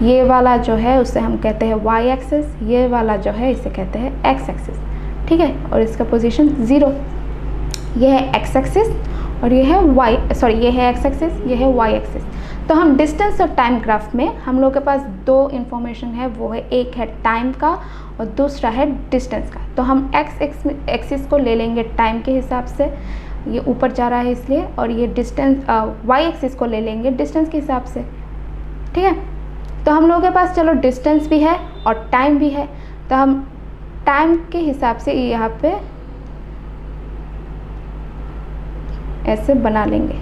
A: ये वाला जो है उसे हम कहते हैं y एक्सिस, ये वाला जो है इसे कहते हैं x एक्सिस। ठीक है, और इसका पोजीशन 0। ये है x एक्सिस और ये है ये है x एक्सिस, ये है y एक्सिस। तो हम डिस्टेंस और टाइम ग्राफ में हम लोग के पास 2 इन्फॉर्मेशन है, वो है एक है टाइम का और दूसरा है डिस्टेंस का। तो हम x एक्सिस को ले लेंगे टाइम के हिसाब से, ये ऊपर जा रहा है इसलिए, और ये डिस्टेंस y एक्सिस को ले लेंगे डिस्टेंस के हिसाब से। ठीक है, तो हम लोगों के पास चलो डिस्टेंस भी है और टाइम भी है, तो हम टाइम के हिसाब से यहाँ पे ऐसे बना लेंगे।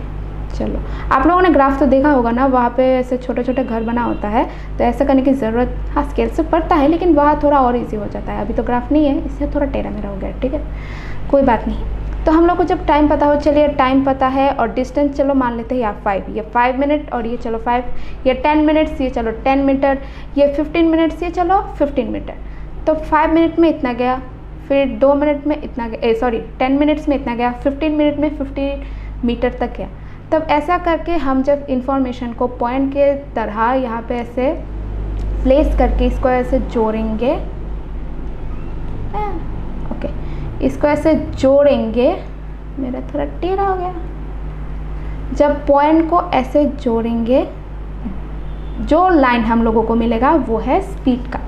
A: चलो, आप लोगों ने ग्राफ तो देखा होगा ना, वहाँ पे ऐसे छोटे छोटे घर बना होता है, तो ऐसा करने की ज़रूरत हाँ स्केल से पड़ता है, लेकिन वहाँ थोड़ा और इजी हो जाता है। अभी तो ग्राफ नहीं है इससे थोड़ा टेढ़ा मेरा हो गया। ठीक है, कोई बात नहीं। तो हम लोग को जब टाइम पता हो, चलिए टाइम पता है और डिस्टेंस चलो मान लेते हैं यहाँ 5, ये 5 मिनट और ये चलो 5, ये 10 मिनट्स, ये चलो 10 मीटर, ये 15 मिनट्स, ये चलो 15 मीटर। तो 5 मिनट में इतना गया, फिर 2 मिनट में इतना गया, 10 मिनट्स में इतना गया, 15 मिनट में 50 मीटर तक गया। तब ऐसा करके हम जब इंफॉर्मेशन को पॉइंट के तरह यहाँ पे ऐसे प्लेस करके इसको ऐसे जोड़ेंगे, ओके, इसको ऐसे जोड़ेंगे, मेरा थोड़ा टेढ़ा हो गया। जब पॉइंट को ऐसे जोड़ेंगे, जो लाइन हम लोगों को मिलेगा वो है स्पीड का,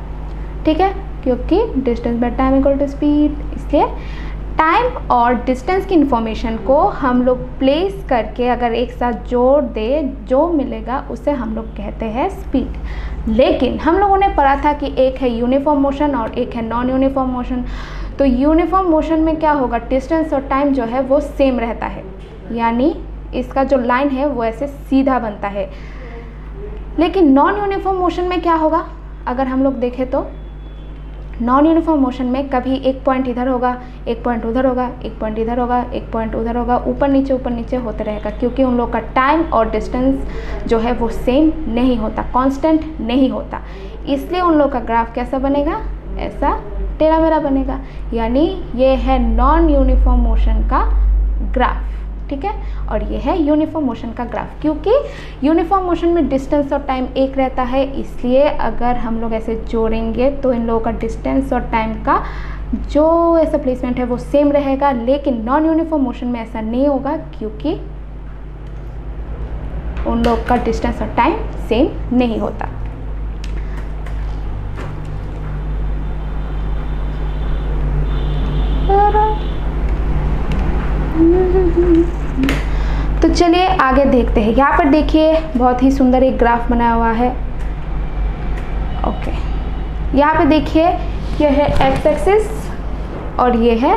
A: ठीक है, क्योंकि distance by time equal to speed, इसलिए टाइम और डिस्टेंस की इंफॉर्मेशन को हम लोग प्लेस करके अगर एक साथ जोड़ दे, जो मिलेगा उसे हम लोग कहते हैं स्पीड। लेकिन हम लोगों ने पढ़ा था कि एक है यूनिफॉर्म मोशन और एक है नॉन यूनिफॉर्म मोशन। तो यूनिफॉर्म मोशन में क्या होगा, डिस्टेंस और टाइम जो है वो सेम रहता है, यानी इसका जो लाइन है वो ऐसे सीधा बनता है। लेकिन नॉन यूनिफॉर्म मोशन में क्या होगा, अगर हम लोग देखें तो नॉन यूनिफॉर्म मोशन में कभी एक पॉइंट इधर होगा, एक पॉइंट उधर होगा, एक पॉइंट इधर होगा, एक पॉइंट उधर होगा, ऊपर नीचे होते रहेगा, क्योंकि उन लोग का टाइम और डिस्टेंस जो है वो सेम नहीं होता, कांस्टेंट नहीं होता। इसलिए उन लोग का ग्राफ कैसा बनेगा, ऐसा टेढ़ा मेढ़ा बनेगा, यानी ये है नॉन यूनिफॉर्म मोशन का ग्राफ, ठीक है, और ये है यूनिफॉर्म मोशन का ग्राफ। क्योंकि यूनिफॉर्म मोशन में डिस्टेंस और टाइम एक रहता है, इसलिए अगर हम लोग ऐसे जोड़ेंगे तो इन लोगों का डिस्टेंस और टाइम का जो ऐसा प्लेसमेंट है वो सेम रहेगा। लेकिन नॉन यूनिफॉर्म मोशन में ऐसा नहीं होगा, क्योंकि उन लोग का डिस्टेंस और टाइम सेम नहीं होता। तो चलिए आगे देखते हैं। यहाँ पर देखिए बहुत ही सुंदर एक ग्राफ बनाया हुआ है, ओके। यहाँ पे देखिए ये है एक्स एक्सिस और ये है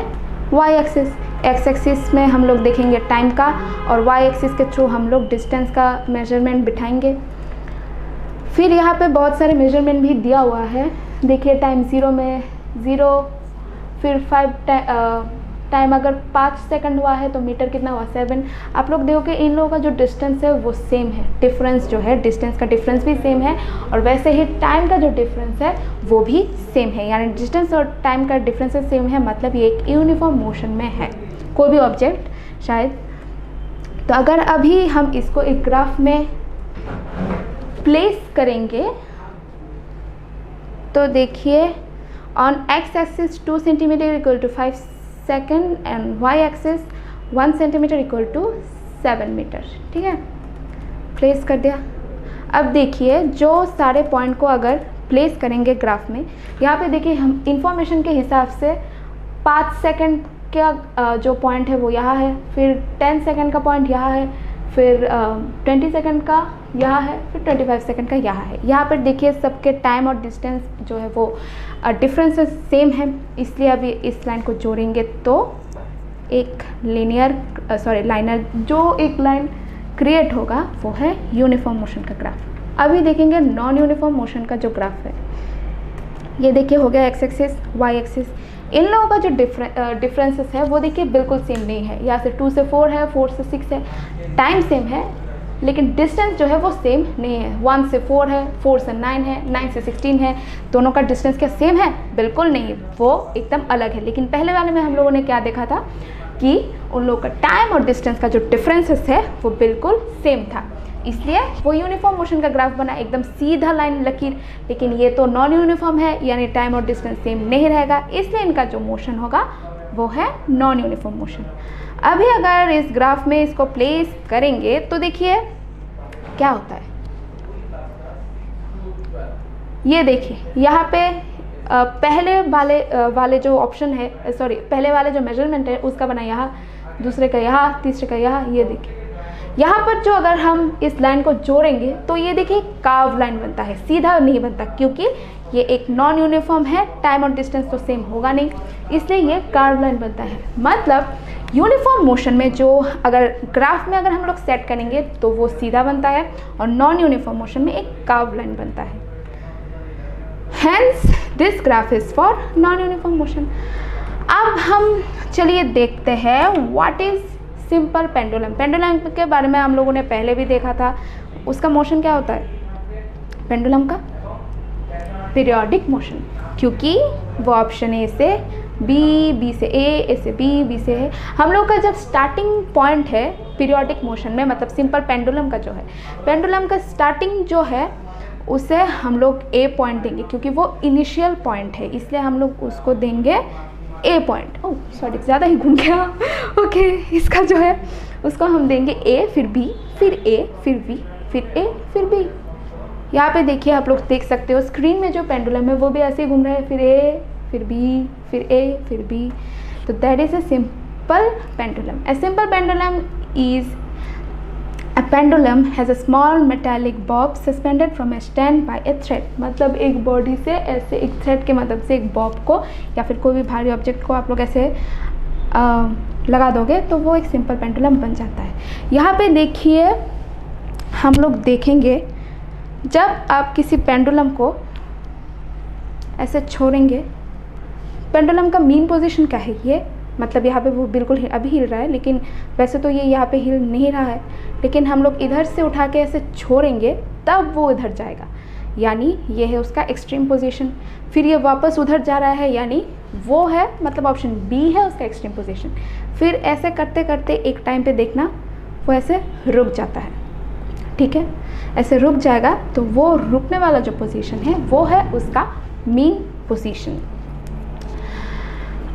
A: वाई एक्सिस। एक्स एक्सिस में हम लोग देखेंगे टाइम का और वाई एक्सिस के थ्रू हम लोग डिस्टेंस का मेजरमेंट बिठाएंगे। फिर यहाँ पे बहुत सारे मेजरमेंट भी दिया हुआ है, देखिए टाइम 0 में 0, फिर 5 टाइम अगर 5 सेकंड हुआ है तो मीटर कितना हुआ 7। आप लोग देखोगे इन लोगों का जो डिस्टेंस है वो सेम है, डिफरेंस जो है डिस्टेंस का डिफरेंस भी सेम है, और वैसे ही टाइम का जो डिफरेंस है वो भी सेम है, यानी डिस्टेंस और टाइम का डिफरेंस सेम है, मतलब ये एक यूनिफॉर्म मोशन में है कोई भी ऑब्जेक्ट शायद। तो अगर अभी हम इसको एक ग्राफ में प्लेस करेंगे तो देखिए on X axis 2 centimetre equal to 5 second and Y axis 1 centimetre equal to 7 metre, ठीक है, प्लेस कर दिया। अब देखिए जो सारे पॉइंट को अगर प्लेस करेंगे ग्राफ में, यहाँ पे देखिए हम इंफॉर्मेशन के हिसाब से 5 सेकंड का जो पॉइंट है वो यहाँ है, फिर 10 सेकंड का पॉइंट यहाँ है, फिर 20 सेकंड का यहाँ है, फिर 25 सेकंड का यहाँ है। यहाँ पर देखिए सबके टाइम और डिस्टेंस जो है वो डिफरेंसेस सेम है, इसलिए अभी इस लाइन को जोड़ेंगे तो एक लाइनर जो एक लाइन क्रिएट होगा वो है यूनिफॉर्म मोशन का ग्राफ। अभी देखेंगे नॉन यूनिफॉर्म मोशन का जो ग्राफ है, ये देखिए हो गया एक्स एक्सिस वाई एक्सिस। इन लोगों का जो डिफरेंसेस है वो देखिए बिल्कुल सेम नहीं है, यहाँ से 2 से 4 है, 4 से 6 है, टाइम सेम है लेकिन डिस्टेंस जो है वो सेम नहीं है। 1 से 4 है, 4 से 9 है, 9 से 16 है, दोनों का डिस्टेंस क्या सेम है? बिल्कुल नहीं, वो एकदम अलग है। लेकिन पहले वाले में हम लोगों ने क्या देखा था कि उन लोगों का टाइम और डिस्टेंस का जो डिफरेंसेस है वो बिल्कुल सेम था, इसलिए वो यूनिफॉर्म मोशन का ग्राफ बना, एकदम सीधा लाइन लकीर। लेकिन ये तो नॉन यूनिफॉर्म है, यानी टाइम और डिस्टेंस सेम नहीं रहेगा, इसलिए इनका जो मोशन होगा वो है नॉन यूनिफॉर्म मोशन। अभी अगर इस ग्राफ में इसको प्लेस करेंगे तो देखिए क्या होता है। ये देखिए यहाँ पे पहले वाले जो ऑप्शन है, पहले वाले जो मेजरमेंट है उसका बना यहाँ, दूसरे का यहाँ, तीसरे का यहाँ। ये देखिए यहाँ पर जो अगर हम इस लाइन को जोड़ेंगे तो ये देखिए कर्व लाइन बनता है, सीधा नहीं बनता, क्योंकि ये एक नॉन यूनिफॉर्म है, टाइम और डिस्टेंस तो सेम होगा नहीं, इसलिए ये कर्व लाइन बनता है। मतलब यूनिफॉर्म मोशन में जो अगर ग्राफ में अगर हम लोग सेट करेंगे तो वो सीधा बनता है, और नॉन यूनिफॉर्म मोशन में एक कर्व लाइन बनता है। Hence this graph is for non-uniform motion। अब हम चलिए देखते हैं what is simple pendulum. Pendulum के बारे में हम लोगों ने पहले भी देखा था, उसका मोशन क्या होता है पेंडुलम का? पीरियोडिक मोशन, क्योंकि वो ऑप्शन ए से बी, बी से ए से बी, बी से ए। हम लोग का जब स्टार्टिंग पॉइंट है पीरियोडिक मोशन में, मतलब सिंपल पेंडुलम का जो है, पेंडुलम का स्टार्टिंग जो है उसे हम लोग ए पॉइंट देंगे, क्योंकि वो इनिशियल पॉइंट है, इसलिए हम लोग उसको देंगे ए पॉइंट। ओह सॉरी, ज़्यादा ही घूम गया। ओके, इसका जो है उसको हम देंगे ए, फिर बी, फिर ए, फिर बी, फिर ए, फिर बी। यहाँ पे देखिए, आप लोग देख सकते हो स्क्रीन में जो पेंडुलम है वो भी ऐसे ही घूम रहा है, फिर ए, फिर बी, फिर ए, फिर बी। तो that is a simple pendulum. A simple pendulum is A pendulum has a small metallic bob suspended from a stand by a thread। मतलब एक बॉडी से ऐसे एक थ्रेड के मदद से एक बॉब को या फिर कोई भी भारी ऑब्जेक्ट को आप लोग ऐसे लगा दोगे तो वो एक सिंपल पेंडुलम बन जाता है। यहाँ पे देखिए, हम लोग देखेंगे जब आप किसी पेंडुलम को ऐसे छोड़ेंगे, पेंडुलम का मीन पोजीशन क्या है, ये मतलब यहाँ पे वो बिल्कुल अभी हिल रहा है, लेकिन वैसे तो ये यहाँ पे हिल नहीं रहा है, लेकिन हम लोग इधर से उठा के ऐसे छोड़ेंगे तब वो इधर जाएगा, यानी ये है उसका एक्सट्रीम पोजीशन। फिर ये वापस उधर जा रहा है, यानी वो है, मतलब ऑप्शन बी है उसका एक्सट्रीम पोजीशन। फिर ऐसे करते करते एक टाइम पे देखना वो ऐसे रुक जाता है, ठीक है, ऐसे रुक जाएगा, तो वो रुकने वाला जो पोजीशन है वो है उसका मीन पोजीशन।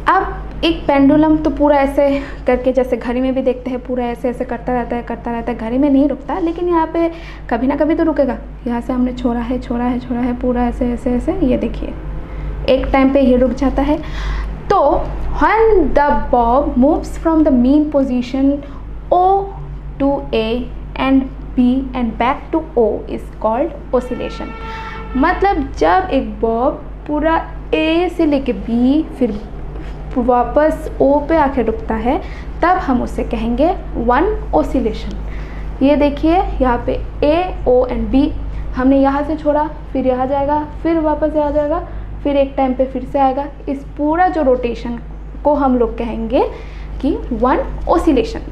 A: अब एक पेंडुलम तो पूरा ऐसे करके, जैसे घड़ी में भी देखते हैं, पूरा ऐसे ऐसे करता रहता है, घड़ी में नहीं रुकता, लेकिन यहाँ पे कभी ना कभी तो रुकेगा। यहाँ से हमने छोड़ा है पूरा ऐसे ऐसे ऐसे, ये देखिए एक टाइम पे ये रुक जाता है। तो when the Bob moves from the mean position O to A and B and back to O is called oscillation। मतलब जब एक बॉब पूरा A से लेके B फिर वापस O पे आके रुकता है, तब हम उसे कहेंगे वन ओसिलेशन। ये देखिए यहाँ पे A, O एंड B, हमने यहाँ से छोड़ा, फिर यहाँ जाएगा, फिर वापस यहाँ जाएगा, फिर एक टाइम पे फिर से आएगा। इस पूरा जो रोटेशन को हम लोग कहेंगे कि वन ओसिलेशन।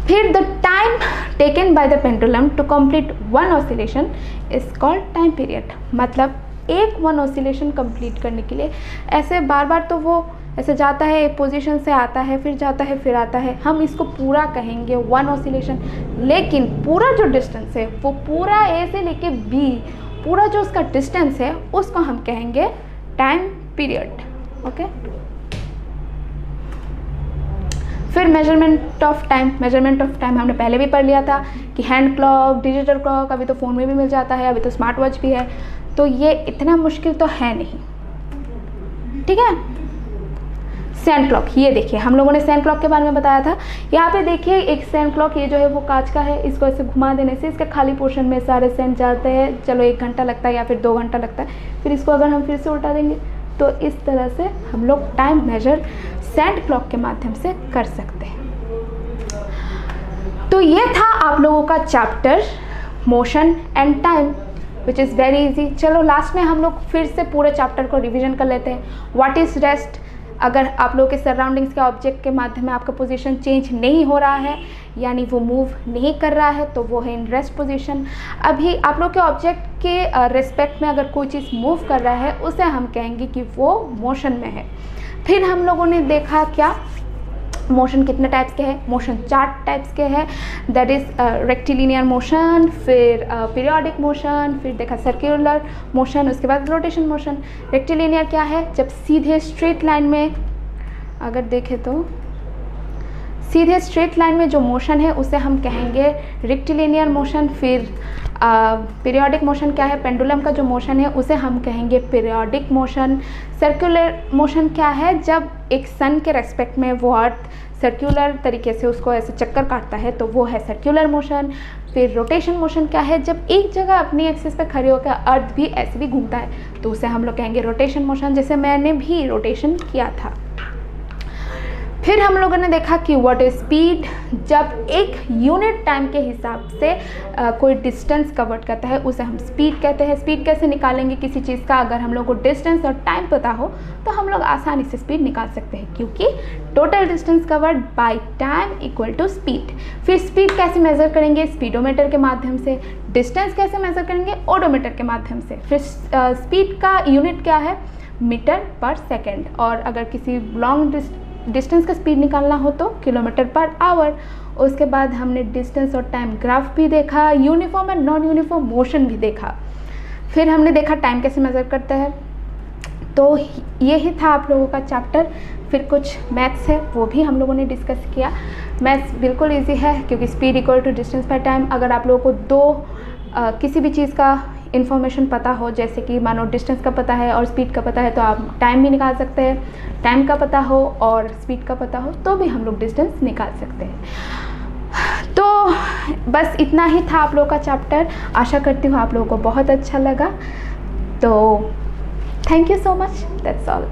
A: फिर the time taken by the pendulum to complete one oscillation is called time period. मतलब एक वन ऑसिलेशन कंप्लीट करने के लिए ऐसे बार बार तो वो ऐसे जाता है, एक पोजीशन से आता है, फिर जाता है, फिर आता है, हम इसको पूरा कहेंगे वन ऑसिलेशन। लेकिन पूरा जो डिस्टेंस है वो पूरा ए से लेके बी, पूरा जो उसका डिस्टेंस है उसको हम कहेंगे टाइम पीरियड। ओके, फिर मेजरमेंट ऑफ टाइम हमने पहले भी पढ़ लिया था कि हैंड क्लॉक, डिजिटल क्लॉक, अभी तो फ़ोन में भी मिल जाता है, अभी तो स्मार्ट वॉच भी है, तो ये इतना मुश्किल तो है नहीं, ठीक है। सैंड क्लॉक, ये देखिए हम लोगों ने सैंड क्लॉक के बारे में बताया था। यहाँ पे देखिए एक सैंड क्लॉक, ये जो है वो कांच का है, इसको ऐसे घुमा देने से इसके खाली पोर्शन में सारे सैंड जाते हैं। चलो 1 घंटा लगता है या फिर 2 घंटा लगता है, फिर इसको अगर हम फिर से उल्टा देंगे तो इस तरह से हम लोग टाइम मेजर सैंड क्लॉक के माध्यम से कर सकते हैं। तो ये था आप लोगों का chapter motion and time, which is very easy. चलो लास्ट में हम लोग फिर से पूरे चैप्टर को रिवीजन कर लेते हैं। What is rest? अगर आप लोगों के सराउंडिंग्स के ऑब्जेक्ट के माध्यम में आपका पोजीशन चेंज नहीं हो रहा है, यानी वो मूव नहीं कर रहा है, तो वो है इन रेस्ट पोजीशन। अभी आप लोग के ऑब्जेक्ट के रिस्पेक्ट में अगर कोई चीज़ मूव कर रहा है, उसे हम कहेंगे कि वो मोशन में है। फिर हम लोगों ने देखा क्या मोशन कितने टाइप्स के हैं, मोशन 4 टाइप्स के हैं, दैट इज़ रेक्टिलिनियर मोशन, फिर पीरियोडिक मोशन, फिर देखा सर्कुलर मोशन, उसके बाद रोटेशन मोशन। रेक्टिलिनियर क्या है? जब सीधे स्ट्रेट लाइन में अगर देखें तो सीधे स्ट्रेट लाइन में जो मोशन है उसे हम कहेंगे रेक्टिलिनियर मोशन। फिर पीरियोडिक मोशन क्या है? पेंडुलम का जो मोशन है उसे हम कहेंगे पीरियोडिक मोशन। सर्कुलर मोशन क्या है? जब एक सन के रेस्पेक्ट में वो अर्थ सर्कुलर तरीके से उसको ऐसे चक्कर काटता है, तो वो है सर्कुलर मोशन। फिर रोटेशन मोशन क्या है? जब एक जगह अपनी एक्सिस पे खड़े होकर अर्थ भी ऐसे भी घूमता है, तो उसे हम लोग कहेंगे रोटेशन मोशन, जैसे मैंने भी रोटेशन किया था। फिर हम लोगों ने देखा कि व्हाट इज स्पीड, जब एक यूनिट टाइम के हिसाब से कोई डिस्टेंस कवर करता है उसे हम स्पीड कहते हैं। स्पीड कैसे निकालेंगे किसी चीज़ का? अगर हम लोग को डिस्टेंस और टाइम पता हो तो हम लोग आसानी से स्पीड निकाल सकते हैं, क्योंकि total distance covered by time equal to speed. फिर स्पीड कैसे मेज़र करेंगे? स्पीडोमीटर के माध्यम से। डिस्टेंस कैसे मेज़र करेंगे? ओडोमीटर के माध्यम से। फिर स्पीड का यूनिट क्या है? मीटर पर सेकेंड, और अगर किसी लॉन्ग डिस्टेंस का स्पीड निकालना हो तो किलोमीटर पर आवर। उसके बाद हमने डिस्टेंस और टाइम ग्राफ भी देखा, uniform and non uniform motion भी देखा। फिर हमने देखा टाइम कैसे मेज़र करते हैं। तो यही था आप लोगों का चैप्टर। फिर कुछ मैथ्स है, वो भी हम लोगों ने डिस्कस किया। मैथ्स बिल्कुल इजी है क्योंकि speed equal to distance by time. अगर आप लोगों को किसी भी चीज़ का इन्फॉर्मेशन पता हो, जैसे कि मानो डिस्टेंस का पता है और स्पीड का पता है, तो आप टाइम भी निकाल सकते हैं। टाइम का पता हो और स्पीड का पता हो तो भी हम लोग डिस्टेंस निकाल सकते हैं। तो बस इतना ही था आप लोगों का चैप्टर। आशा करती हूँ आप लोगों को बहुत अच्छा लगा। तो thank you so much, that's all.